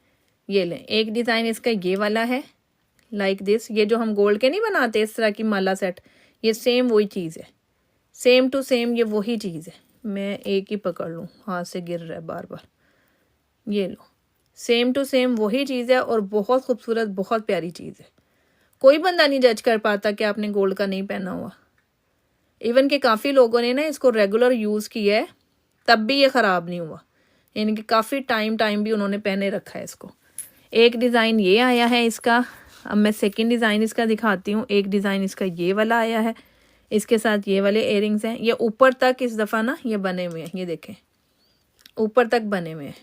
ये लें, एक डिज़ाइन इसका ये वाला है, लाइक दिस, ये जो हम गोल्ड के नहीं बनाते इस तरह की माला सेट, ये सेम वही चीज़ है, सेम टू सेम ये वही चीज़ है। मैं एक ही पकड़ लूँ, हाथ से गिर रहा है बार बार। ये लो, सेम टू सेम वही चीज़ है और बहुत खूबसूरत, बहुत प्यारी चीज़ है। कोई बंदा नहीं जज कर पाता कि आपने गोल्ड का नहीं पहना हुआ। इवन कि काफ़ी लोगों ने ना इसको रेगुलर यूज़ किया है तब भी ये ख़राब नहीं हुआ, यानी कि काफ़ी टाइम भी उन्होंने पहने रखा है इसको। एक डिज़ाइन ये आया है इसका, अब मैं सेकंड डिज़ाइन इसका दिखाती हूँ। एक डिज़ाइन इसका ये वाला आया है, इसके साथ ये वाले इयरिंग्स हैं। ये ऊपर तक इस दफ़ा ना ये बने हुए हैं, ये देखें ऊपर तक बने हुए हैं।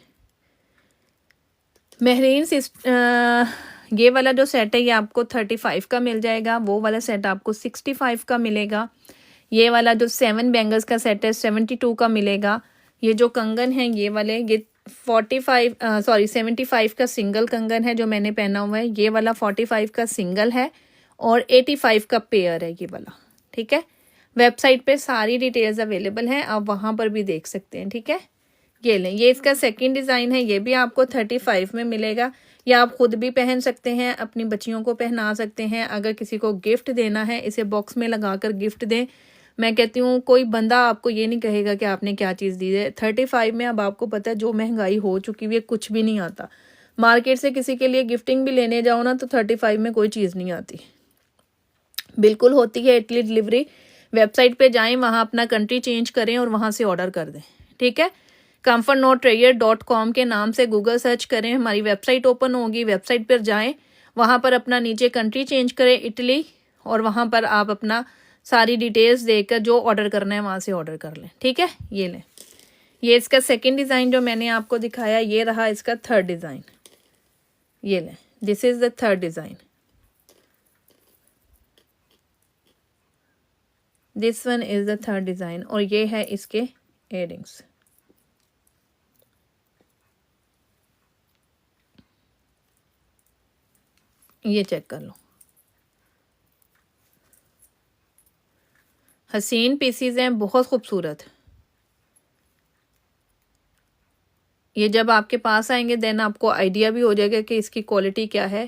महरीन ये वाला जो सेट है ये आपको 35 का मिल जाएगा, वो वाला सेट आपको 65 का मिलेगा। ये वाला जो 7 बैंगल्स का सेट है 72 का मिलेगा। ये जो कंगन है ये वाले, ये 75 का सिंगल कंगन है जो मैंने पहना हुआ है। ये वाला 45 का सिंगल है और 85 का पेयर है ये वाला। ठीक है, वेबसाइट पे सारी डिटेल्स अवेलेबल हैं, आप वहाँ पर भी देख सकते हैं। ठीक है, ये लें, ये इसका सेकंड डिज़ाइन है, ये भी आपको 35 में मिलेगा। या आप खुद भी पहन सकते हैं, अपनी बच्चियों को पहना सकते हैं। अगर किसी को गिफ्ट देना है, इसे बॉक्स में लगाकर गिफ्ट दें। मैं कहती हूँ कोई बंदा आपको ये नहीं कहेगा कि आपने क्या चीज़ दी है। 35 में अब आपको पता है जो महंगाई हो चुकी हुई है, कुछ भी नहीं आता। मार्केट से किसी के लिए गिफ्टिंग भी लेने जाओ ना तो 35 में कोई चीज़ नहीं आती। बिल्कुल होती है इटली डिलीवरी। वेबसाइट पे जाएं, वहाँ अपना कंट्री चेंज करें और वहाँ से ऑर्डर कर दें। ठीक है, comfortnotrayer.com के नाम से गूगल सर्च करें, हमारी वेबसाइट ओपन होगी। वेबसाइट पर जाएं, वहाँ पर अपना नीचे कंट्री चेंज करें इटली, और वहाँ पर आप अपना सारी डिटेल्स देकर जो ऑर्डर करना है वहाँ से ऑर्डर कर लें। ठीक है, ये लें, ये इसका सेकंड डिज़ाइन जो मैंने आपको दिखाया, ये रहा इसका थर्ड डिज़ाइन। ये लें, this is the third design. This one is the third design, और ये है इसके इयररिंग्स। ये चेक कर लो, हसीन पीसीज हैं, बहुत खूबसूरत। ये जब आपके पास आएंगे देन आपको आइडिया भी हो जाएगा कि इसकी क्वालिटी क्या है।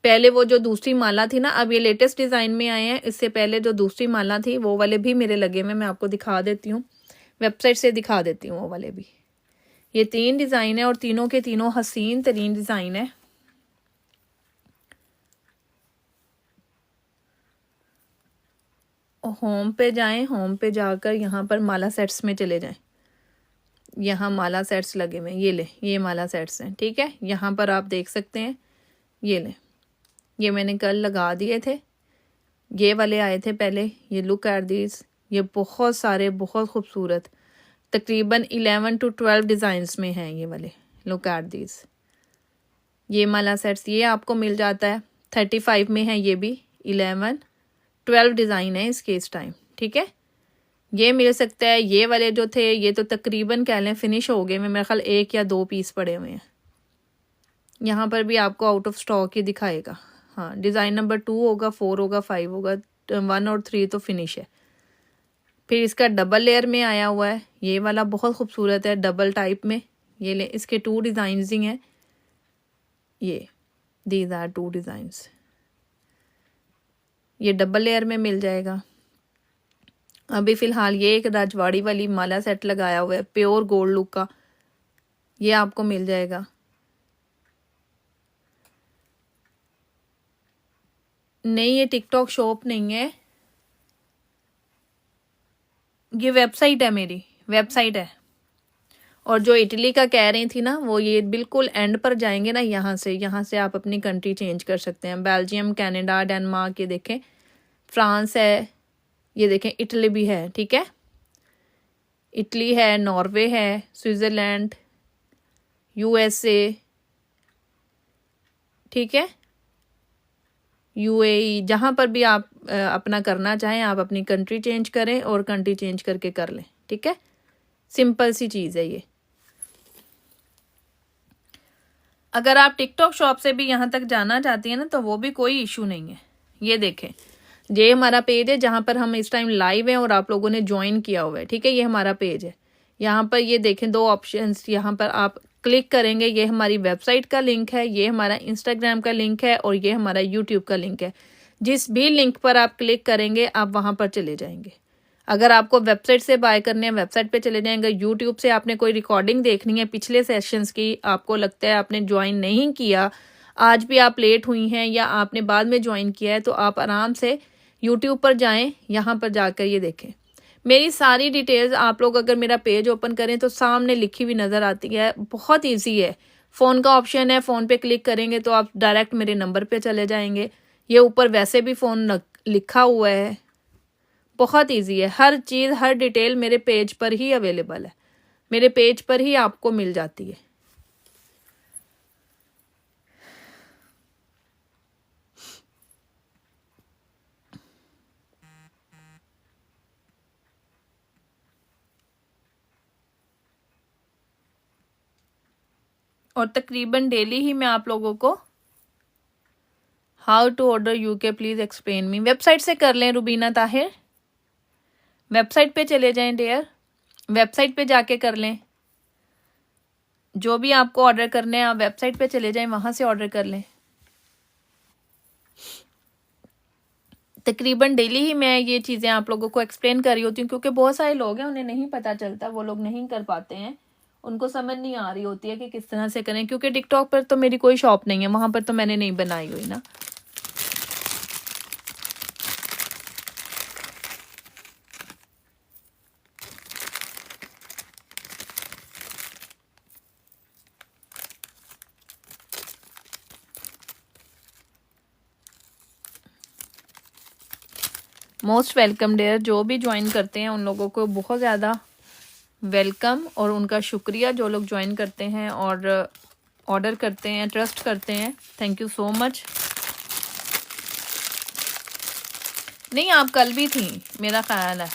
पहले वो जो दूसरी माला थी ना, अब ये लेटेस्ट डिज़ाइन में आए हैं। इससे पहले जो दूसरी माला थी वो वाले भी मेरे लगे हुए, मैं आपको दिखा देती हूँ, वेबसाइट से दिखा देती हूँ वो वाले भी। ये 3 डिज़ाइन है और तीनों के तीनों हसीन तरीन डिज़ाइन है। होम पे जाएं, होम पे जाकर यहाँ पर माला सेट्स में चले जाएं। यहाँ माला सेट्स लगे हुए, ये ले, ये माला सेट्स हैं। ठीक है, यहाँ पर आप देख सकते हैं, ये ले, ये मैंने कल लगा दिए थे, ये वाले आए थे पहले। ये लुक एट दिस, ये बहुत सारे बहुत खूबसूरत, तकरीबन 11 to 12 डिज़ाइंस में हैं ये वाले। लुक एट दिस, ये माला सेट्स ये आपको मिल जाता है 35 में है। ये भी 11 12 डिज़ाइन है इसके इस टाइम। ठीक है, ये मिल सकता है। ये वाले जो थे ये तो तकरीबन कह लें फिनिश हो गए, मेरे ख्याल 1 या 2 पीस पड़े हुए हैं। यहाँ पर भी आपको आउट ऑफ स्टॉक ही दिखाएगा। हाँ, डिज़ाइन नंबर 2 होगा, 4 होगा, 5 होगा, 1 और 3 तो फिनिश है। फिर इसका डबल लेयर में आया हुआ है, ये वाला बहुत खूबसूरत है, डबल टाइप में। ये ले, इसके 2 डिज़ाइंस ही हैं। ये दीज आर 2 डिज़ाइंस, ये डबल लेयर में मिल जाएगा। अभी फ़िलहाल ये एक राजवाड़ी वाली माला सेट लगाया हुआ है, प्योर गोल्ड लुक का, ये आपको मिल जाएगा। नहीं, ये टिकटॉक शॉप नहीं है, ये वेबसाइट है, मेरी वेबसाइट है। और जो इटली का कह रही थी ना, वो ये बिल्कुल एंड पर जाएंगे ना, यहाँ से आप अपनी कंट्री चेंज कर सकते हैं। बेल्जियम, कनाडा, डेनमार्क, ये देखें फ्रांस है, ये देखें इटली भी है। ठीक है, इटली है, नॉर्वे है, स्विट्ज़रलैंड, यूएसए, ठीक है, यूएई, जहाँ पर भी आप अपना करना चाहें आप अपनी कंट्री चेंज करें और कंट्री चेंज करके कर लें। ठीक है, सिंपल सी चीज़ है ये। अगर आप टिकटॉक शॉप से भी यहाँ तक जाना चाहती हैं ना तो वो भी कोई इशू नहीं है। ये देखें, ये हमारा पेज है जहाँ पर हम इस टाइम लाइव हैं और आप लोगों ने ज्वाइन किया हुआ है। ठीक है, ये हमारा पेज है। यहाँ पर ये देखें 2 ऑप्शंस, यहाँ पर आप क्लिक करेंगे, ये हमारी वेबसाइट का लिंक है, ये हमारा इंस्टाग्राम का लिंक है और ये हमारा यूट्यूब का लिंक है। जिस भी लिंक पर आप क्लिक करेंगे आप वहाँ पर चले जाएंगे। अगर आपको वेबसाइट से बाय करने हैं वेबसाइट पे चले जाएंगे। यूट्यूब से आपने कोई रिकॉर्डिंग देखनी है पिछले सेशंस की, आपको लगता है आपने ज्वाइन नहीं किया, आज भी आप लेट हुई हैं या आपने बाद में ज्वाइन किया है, तो आप आराम से यूट्यूब पर जाएं, यहाँ पर जाकर ये देखें मेरी सारी डिटेल्स। आप लोग अगर मेरा पेज ओपन करें तो सामने लिखी हुई नज़र आती है, बहुत ईजी है। फ़ोन का ऑप्शन है, फ़ोन पे क्लिक करेंगे तो आप डायरेक्ट मेरे नंबर पे चले जाएंगे। ये ऊपर वैसे भी फ़ोन लिखा हुआ है, बहुत ईजी है। हर चीज़ हर डिटेल मेरे पेज पर ही अवेलेबल है, मेरे पेज पर ही आपको मिल जाती है। और तकरीबन डेली ही मैं आप लोगों को how to order UK please explain me website से कर लें। रुबीना ताहिर, वेबसाइट पे चले जाएं डियर, वेबसाइट पे जाके कर लें। जो भी आपको ऑर्डर करने हैं आप वेबसाइट पे चले जाएं, वहां से ऑर्डर कर लें। तकरीबन डेली ही मैं ये चीज़ें आप लोगों को एक्सप्लेन कर रही होती हूँ, क्योंकि बहुत सारे लोग हैं उन्हें नहीं पता चलता, वो लोग नहीं कर पाते हैं, उनको समझ नहीं आ रही होती है कि किस तरह से करें। क्योंकि टिकटॉक पर तो मेरी कोई शॉप नहीं है, वहां पर तो मैंने नहीं बनाई हुई ना। मोस्ट वेलकम डेयर, जो भी ज्वाइन करते हैं उन लोगों को बहुत ज़्यादा वेलकम और उनका शुक्रिया। जो लोग ज्वाइन करते हैं और ऑर्डर करते हैं, ट्रस्ट करते हैं, थैंक यू सो मच। नहीं, आप कल भी थी, मेरा ख्याल है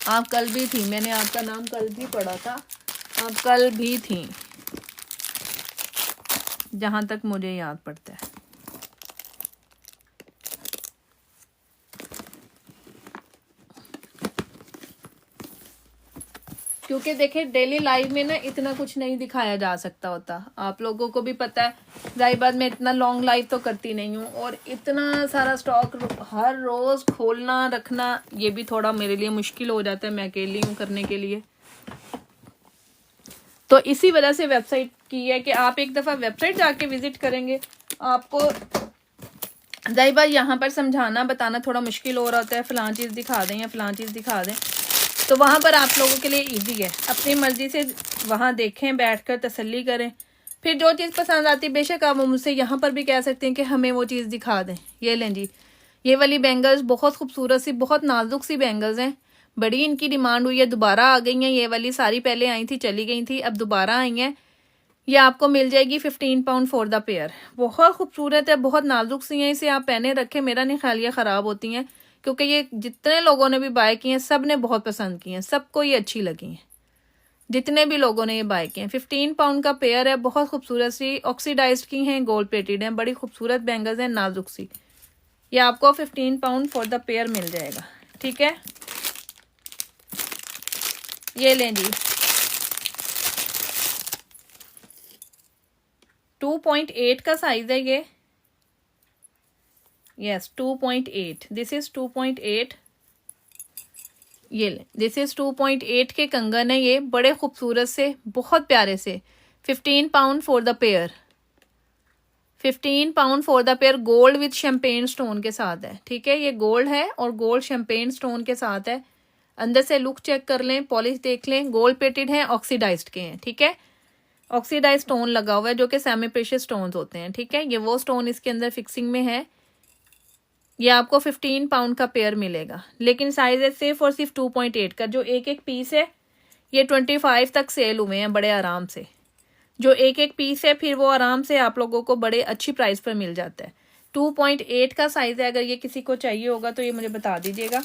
आप कल भी थी, मैंने आपका नाम कल भी पढ़ा था, आप कल भी थी जहाँ तक मुझे याद पड़ता है। क्योंकि देखिए डेली लाइव में ना इतना कुछ नहीं दिखाया जा सकता होता, आप लोगों को भी पता है। जाहिर बात मैं इतना लॉन्ग लाइव तो करती नहीं हूँ, और इतना सारा स्टॉक हर रोज खोलना रखना ये भी थोड़ा मेरे लिए मुश्किल हो जाता है, मैं अकेली हूँ करने के लिए। तो इसी वजह से वेबसाइट की है कि आप एक दफ़ा वेबसाइट जाके विजिट करेंगे, आपको जाहिर बात यहाँ पर समझाना बताना थोड़ा मुश्किल हो रहा होता है, फलां चीज़ दिखा दें या फलां चीज़ दिखा दें, तो वहाँ पर आप लोगों के लिए इजी है, अपनी मर्जी से वहाँ देखें, बैठकर तसल्ली करें, फिर जो चीज़ पसंद आती है बेशक आप मुझसे यहाँ पर भी कह सकते हैं कि हमें वो चीज़ दिखा दें। ये लें जी, ये वाली बैंगल्स बहुत खूबसूरत सी, बहुत नाजुक सी बैंगल्स हैं, बड़ी इनकी डिमांड हुई है, दोबारा आ गई हैं। ये वाली सारी पहले आई थी, चली गई थी, अब दोबारा आई हैं। ये आपको मिल जाएगी 15 पाउंड फॉर द पेयर। बहुत खूबसूरत है, बहुत नाजुक सी हैं, इसे आप पहने रखें, मेरा नहीं ख्याल ये ख़राब होती हैं, क्योंकि ये जितने लोगों ने भी बाय की हैं सब ने बहुत पसंद की हैं, सबको ये अच्छी लगी हैं, जितने भी लोगों ने ये बाय की हैं। 15 पाउंड का पेयर है, बहुत खूबसूरत सी, ऑक्सीडाइज्ड की हैं, गोल्ड प्लेटेड हैं, बड़ी खूबसूरत बैंगल्स हैं, नाजुक सी। ये आपको 15 पाउंड फॉर द पेयर मिल जाएगा, ठीक है। ये लें जी, 2.8 का साइज है ये, यस 2.8, दिस इज 2.8। ये ले, दिस इज 2.8 के कंगन है, ये बड़े खूबसूरत से, बहुत प्यारे से। 15 pound for the pair, 15 pound for the pair, gold with champagne stone के साथ है, ठीक है। ये गोल्ड है और गोल्ड शैम्पेन स्टोन के साथ है। अंदर से लुक चेक कर लें, पॉलिश देख लें, गोल्ड प्लेटेड है, ऑक्सीडाइज्ड के हैं, ठीक है। ऑक्सीडाइज स्टोन लगा हुआ है जो कि सेमी प्रेशियस स्टोन्स होते हैं, ठीक है। ये वो स्टोन इसके अंदर फिक्सिंग में है। ये आपको 15 पाउंड का पेयर मिलेगा, लेकिन साइज है सिर्फ और सिर्फ 2.8 का। जो एक एक पीस है ये 25 तक सेल हुए हैं बड़े आराम से। जो एक एक पीस है फिर वो आराम से आप लोगों को बड़े अच्छी प्राइस पर मिल जाता है। 2.8 का साइज है, अगर ये किसी को चाहिए होगा तो ये मुझे बता दीजिएगा।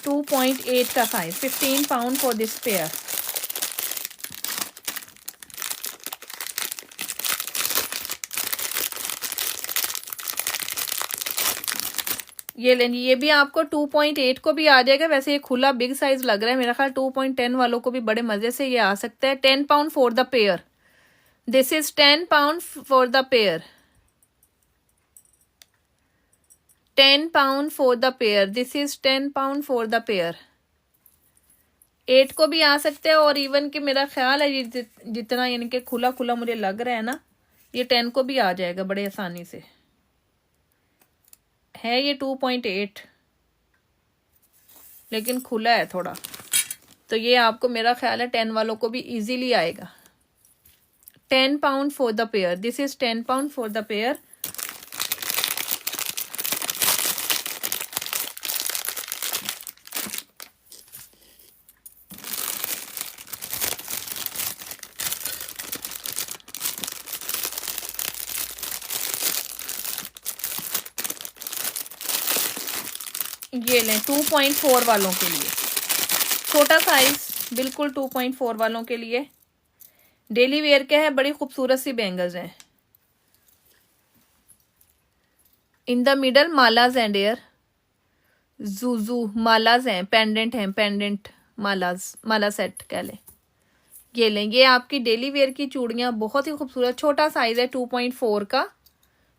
2.8 का size, 15 pound for this pair. ये लेंगे, ये भी आपको 2.8 को भी आ जाएगा। वैसे ये खुला बिग साइज लग रहा है, मेरा ख्याल 2.10 वालों को भी बड़े मजे से ये आ सकता है। 10 pound for the pair, this is 10 pound for the pair, 10 pound for the pair, this is 10 pound for the pair. 8 को भी आ सकते हैं, और इवन कि मेरा ख्याल है ये जितना यानी कि खुला खुला मुझे लग रहा है ना, ये 10 को भी आ जाएगा बड़े आसानी से। है ये 2.8 लेकिन खुला है थोड़ा, तो ये आपको मेरा ख्याल है 10 वालों को भी इजीली आएगा। 10 pound for the pair, this is 10 pound for the pair. ये लें 2.4 वालों के लिए, छोटा साइज बिल्कुल 2.4 वालों के लिए डेली वेयर के है, बड़ी खूबसूरत सी बैंगल्स हैं। इन द मिडल मालाज एंड एयर जूजू मालाज हैं, पेंडेंट हैं, पेंडेंट मालाज, माला सेट कह लें। ये लें, ये आपकी डेली वेयर की चूड़ियाँ बहुत ही खूबसूरत। छोटा साइज है 2.4 का,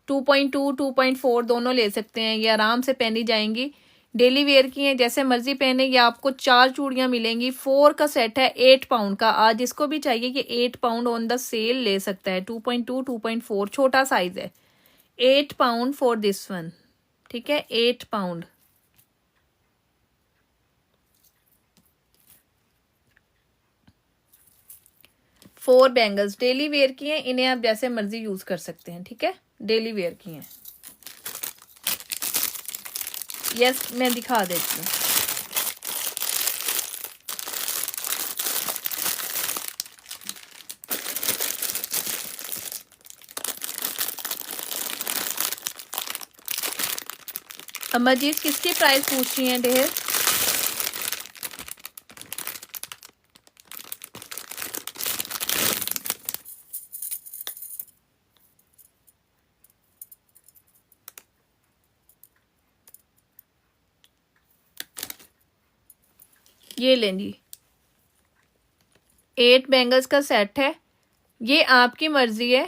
2.2 2.4 दोनों ले सकते हैं। ये आराम से पहनी जाएंगी, डेली वेयर की हैं, जैसे मर्जी पहने। ये आपको 4 चूड़ियाँ मिलेंगी। 4 का सेट है 8 पाउंड का। आज जिसको भी चाहिए कि 8 पाउंड ऑन द सेल ले सकता है। 2.2 2.4 छोटा साइज है, 8 पाउंड फॉर दिस वन, ठीक है, 8 pound. Four bangles daily wear की हैं, इन्हें आप जैसे मर्जी यूज कर सकते हैं, ठीक है, डेली वेयर की हैं। यस, मैं दिखा देती हूँ। अमरजीत किसकी प्राइस पूछ रही हैं ढेर? ये लें जी, 8 बैंगल्स का सेट है। ये आपकी मर्जी है।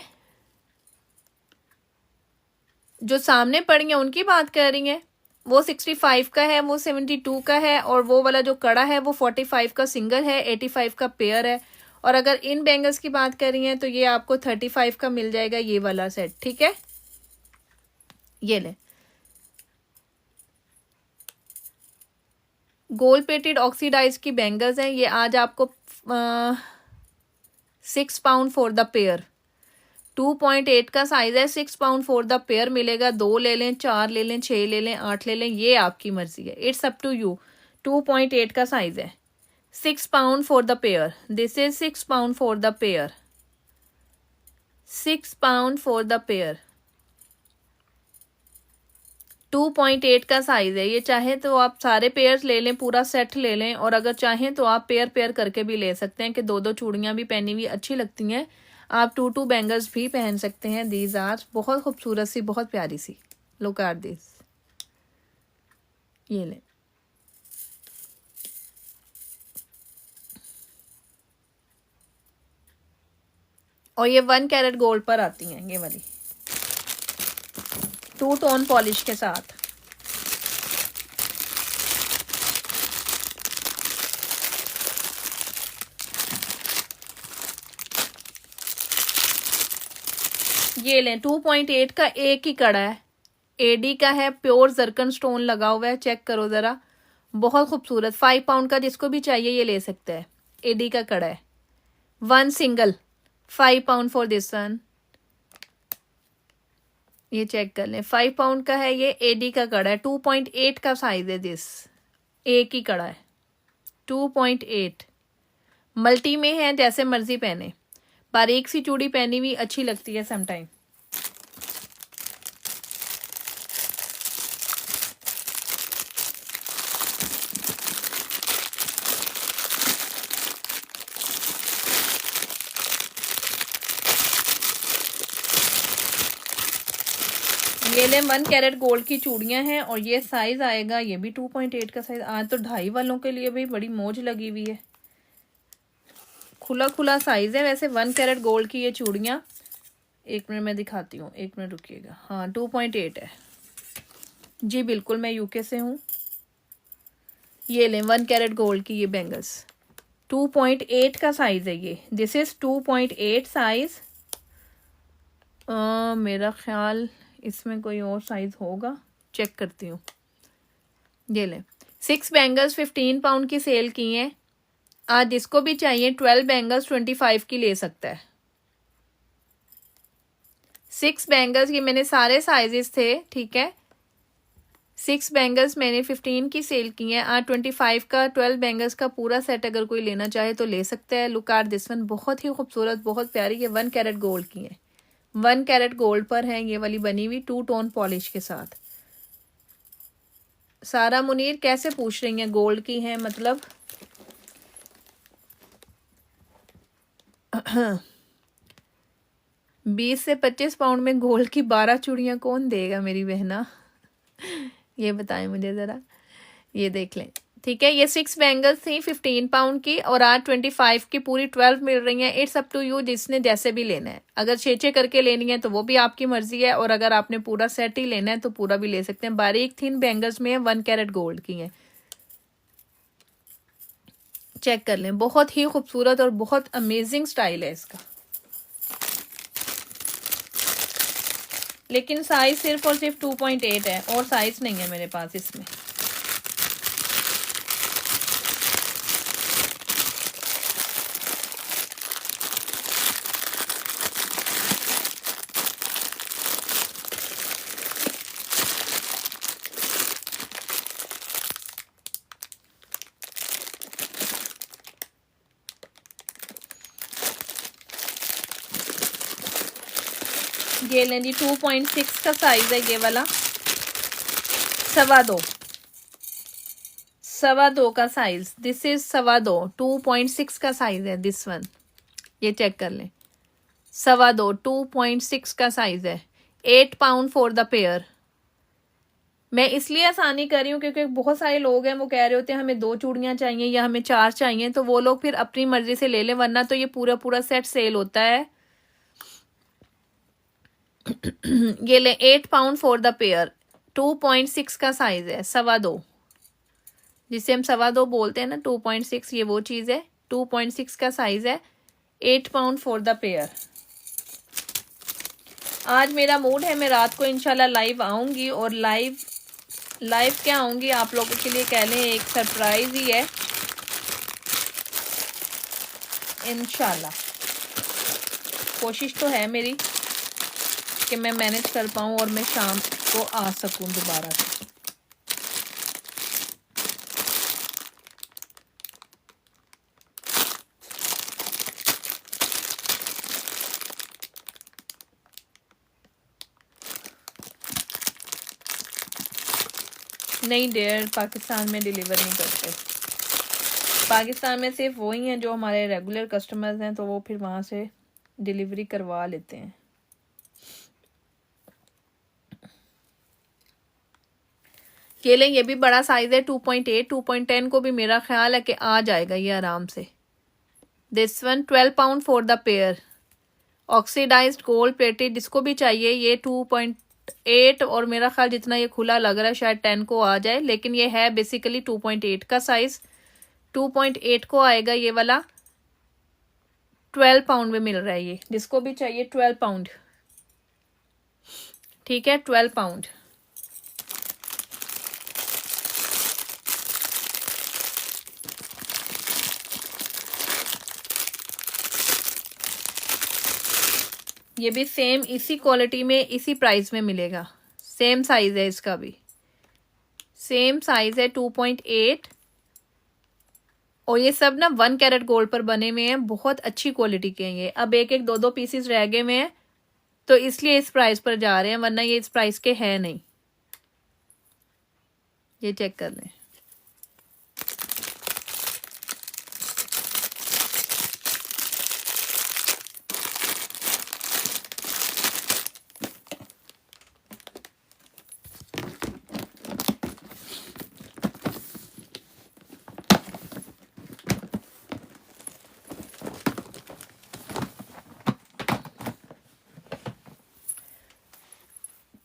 जो सामने पड़ी हैं उनकी बात कर रही हैं, वो 65 का है, वो 72 का है, और वो वाला जो कड़ा है वो 45 का सिंगल है, 85 का पेयर है। और अगर इन बैंगल्स की बात कर रही हैं तो ये आपको 35 का मिल जाएगा, ये वाला सेट, ठीक है। ये ले, गोल्ड प्लेटेड ऑक्सीडाइज की बैंगल्स हैं। ये आज आपको 6 पाउंड फॉर द पेयर, 2.8 का साइज है, 6 पाउंड फॉर द पेयर मिलेगा। 2 ले लें, 4 ले लें, 6 ले लें, 8 ले लें, ये आपकी मर्जी है, इट्स अप टू यू। 2.8 का साइज है, 6 pound for the pair, this is 6 pound for the pair, 6 pound for the pair. 2.8 का साइज है। ये चाहे तो आप सारे पेयर्स ले लें, पूरा सेट ले लें, और अगर चाहें तो आप पेयर पेयर करके भी ले सकते हैं कि 2-2 चूड़ियाँ भी पहनी हुई अच्छी लगती हैं। आप 2-2 बैंगल्स भी पहन सकते हैं। दीज आर बहुत खूबसूरत सी, बहुत प्यारी सी, लुक एट दिस। ये लें, और ये 1 कैरेट गोल्ड पर आती हैं, ये वाली 2 टोन पॉलिश के साथ। ये लें, 2.8 का एक ही कड़ा है, एडी का है, प्योर जर्कन स्टोन लगा हुआ है, चेक करो जरा, बहुत खूबसूरत। 5 पाउंड का जिसको भी चाहिए ये ले सकता है। एडी का कड़ा है, 1 single, 5 pound for this one. ये चेक कर लें, 5 पाउंड का है, ये एडी का कड़ा है, 2.8 का साइज है दिस, एक ही कड़ा है, 2.8। मल्टी में है, जैसे मर्जी पहने, बारीक सी चूड़ी पहनी हुई अच्छी लगती है समटाइम। ये ले, 1 कैरेट गोल्ड की चूड़ियां हैं, और ये साइज आएगा, ये भी 2.8 का साइज। आज तो 2.5 वालों के लिए भी बड़ी मौज लगी हुई है, खुला खुला साइज है। वैसे 1 कैरेट गोल्ड की ये चूड़ियां, 1 मिनट में दिखाती हूँ, 1 मिनट रुकिएगा। हाँ 2.8 है जी, बिल्कुल, मैं यूके से हूँ। ये लें, 1 कैरेट गोल्ड की ये बैंगल्स, 2.8 का साइज है ये, दिस इज 2.8 साइज। मेरा ख्याल इसमें कोई और साइज होगा, चेक करती हूँ। ये लें, 6 बैंगल्स 15 पाउंड की सेल की हैं। आज जिसको भी चाहिए 12 बैंगल्स 25 की ले सकता है। 6 बैंगल्स, ये मैंने सारे साइजेस थे, ठीक है, 6 बैंगल्स मैंने 15 की सेल की हैं। आज 25 का 12 बैंगल्स का पूरा सेट अगर कोई लेना चाहे तो ले सकता है। लुक एट दिस वन, बहुत ही खूबसूरत, बहुत प्यारी। ये 1 कैरेट गोल्ड की है, 1 कैरेट गोल्ड पर है ये वाली बनी हुई, 2 टोन पॉलिश के साथ। सारा मुनीर कैसे पूछ रही हैं, गोल्ड की हैं मतलब? 20 से 25 पाउंड में गोल्ड की 12 चूड़ियाँ कौन देगा मेरी बहना? ये बताएं मुझे ज़रा। ये देख लें, ठीक है। ये 6 बैंगल्स थी 15 पाउंड की, और आज 25 की पूरी 12 मिल रही हैं। इट्स अप टू यू, जिसने जैसे भी लेना है। अगर 6 करके लेनी है तो वो भी आपकी मर्जी है, और अगर आपने पूरा सेट ही लेना है तो पूरा भी ले सकते हैं। बारीक थिन बैंगल्स में 1 कैरेट गोल्ड की हैं। चेक कर लें, बहुत ही खूबसूरत और बहुत अमेजिंग स्टाइल है इसका। लेकिन साइज सिर्फ और सिर्फ 2.8 है, और साइज नहीं है मेरे पास इसमें। ये लें जी, 2.6 का साइज है ये वाला, 2.25 का साइज। दिस इज 2.6 का साइज है दिस वन। ये चेक कर लें, 2.6 का साइज है। 8 पाउंड फॉर द पेयर। मैं इसलिए आसानी कर रही हूँ क्योंकि बहुत सारे लोग हैं, वो कह रहे होते हैं हमें 2 चूड़ियाँ चाहिए या हमें 4 चाहिए, तो वो लोग फिर अपनी मर्जी से ले लें, वरना तो ये पूरा पूरा सेट सेल होता है। ये ले 8 पाउंड फॉर द पेयर, 2.6 का साइज है, 2.25, जिसे हम 2.25 बोलते हैं ना, 2.6 ये वो चीज़ है। 2.6 का साइज है, 8 पाउंड फॉर द पेयर। आज मेरा मूड है, मैं रात को इंशाल्लाह लाइव आऊंगी, और लाइव क्या आऊंगी आप लोगों के लिए, कह लें एक सरप्राइज ही है इंशाल्लाह। कोशिश तो है मेरी कि मैं मैनेज कर पाऊँ और मैं शाम को आ सकूं दोबारा से। नहीं डेयर, पाकिस्तान में डिलीवर नहीं करते। पाकिस्तान में सिर्फ वही हैं जो हमारे रेगुलर कस्टमर्स हैं, तो वो फिर वहाँ से डिलीवरी करवा लेते हैं। ये लें, ये भी बड़ा साइज है, 2.8। 2.10 को भी मेरा ख्याल है कि आ जाएगा ये आराम से। This one 12 pound for the pair, oxidised gold plated. जिसको भी चाहिए ये 2.8, और मेरा ख्याल जितना ये खुला लग रहा है शायद 10 को आ जाए, लेकिन ये है बेसिकली 2.8 का साइज। 2.8 को आएगा ये वाला, 12 पाउंड में मिल रहा है ये। जिसको भी चाहिए 12 पाउंड, ठीक है, 12 पाउंड। ये भी सेम इसी क्वालिटी में इसी प्राइस में मिलेगा। सेम साइज है इसका भी, सेम साइज है 2.8, और ये सब ना 1 कैरेट गोल्ड पर बने हुए हैं, बहुत अच्छी क्वालिटी के हैं ये। अब एक एक 2 पीसेस रह गए हुए हैं, तो इसलिए इस प्राइस पर जा रहे हैं, वरना ये इस प्राइस के है नहीं। ये चेक कर लें।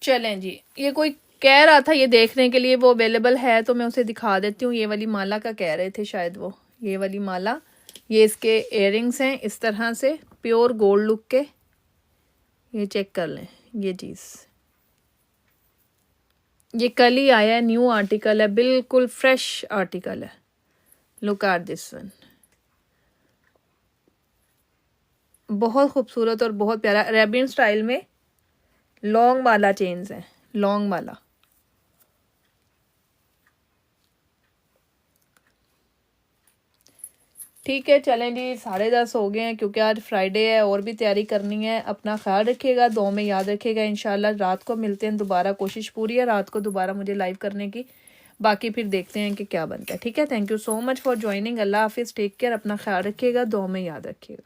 चलें जी, ये कोई कह रहा था ये देखने के लिए, वो अवेलेबल है तो मैं उसे दिखा देती हूँ। ये वाली माला का कह रहे थे शायद वो, ये वाली माला। ये इसके इयररिंग्स हैं इस तरह से, प्योर गोल्ड लुक के। ये चेक कर लें, ये चीज़ ये कल ही आया है, न्यू आर्टिकल है, बिल्कुल फ्रेश आर्टिकल है। लुक एट दिस वन, बहुत खूबसूरत और बहुत प्यारा रेबिन स्टाइल में लॉन्ग माला चेन्स हैं, लॉन्ग माला। ठीक है, चलें जी, 10:30 हो गए हैं, क्योंकि आज फ्राइडे है और भी तैयारी करनी है। अपना ख्याल रखिएगा, दुआ में याद रखिएगा। इंशाल्लाह रात को मिलते हैं दोबारा, कोशिश पूरी है रात को दोबारा मुझे लाइव करने की। बाकी फिर देखते हैं कि क्या बनता है। ठीक है, thank you so much for joining. अल्लाह हाफिज़, टेक केयर, अपना ख्याल रखिएगा, दुआ में याद रखिएगा।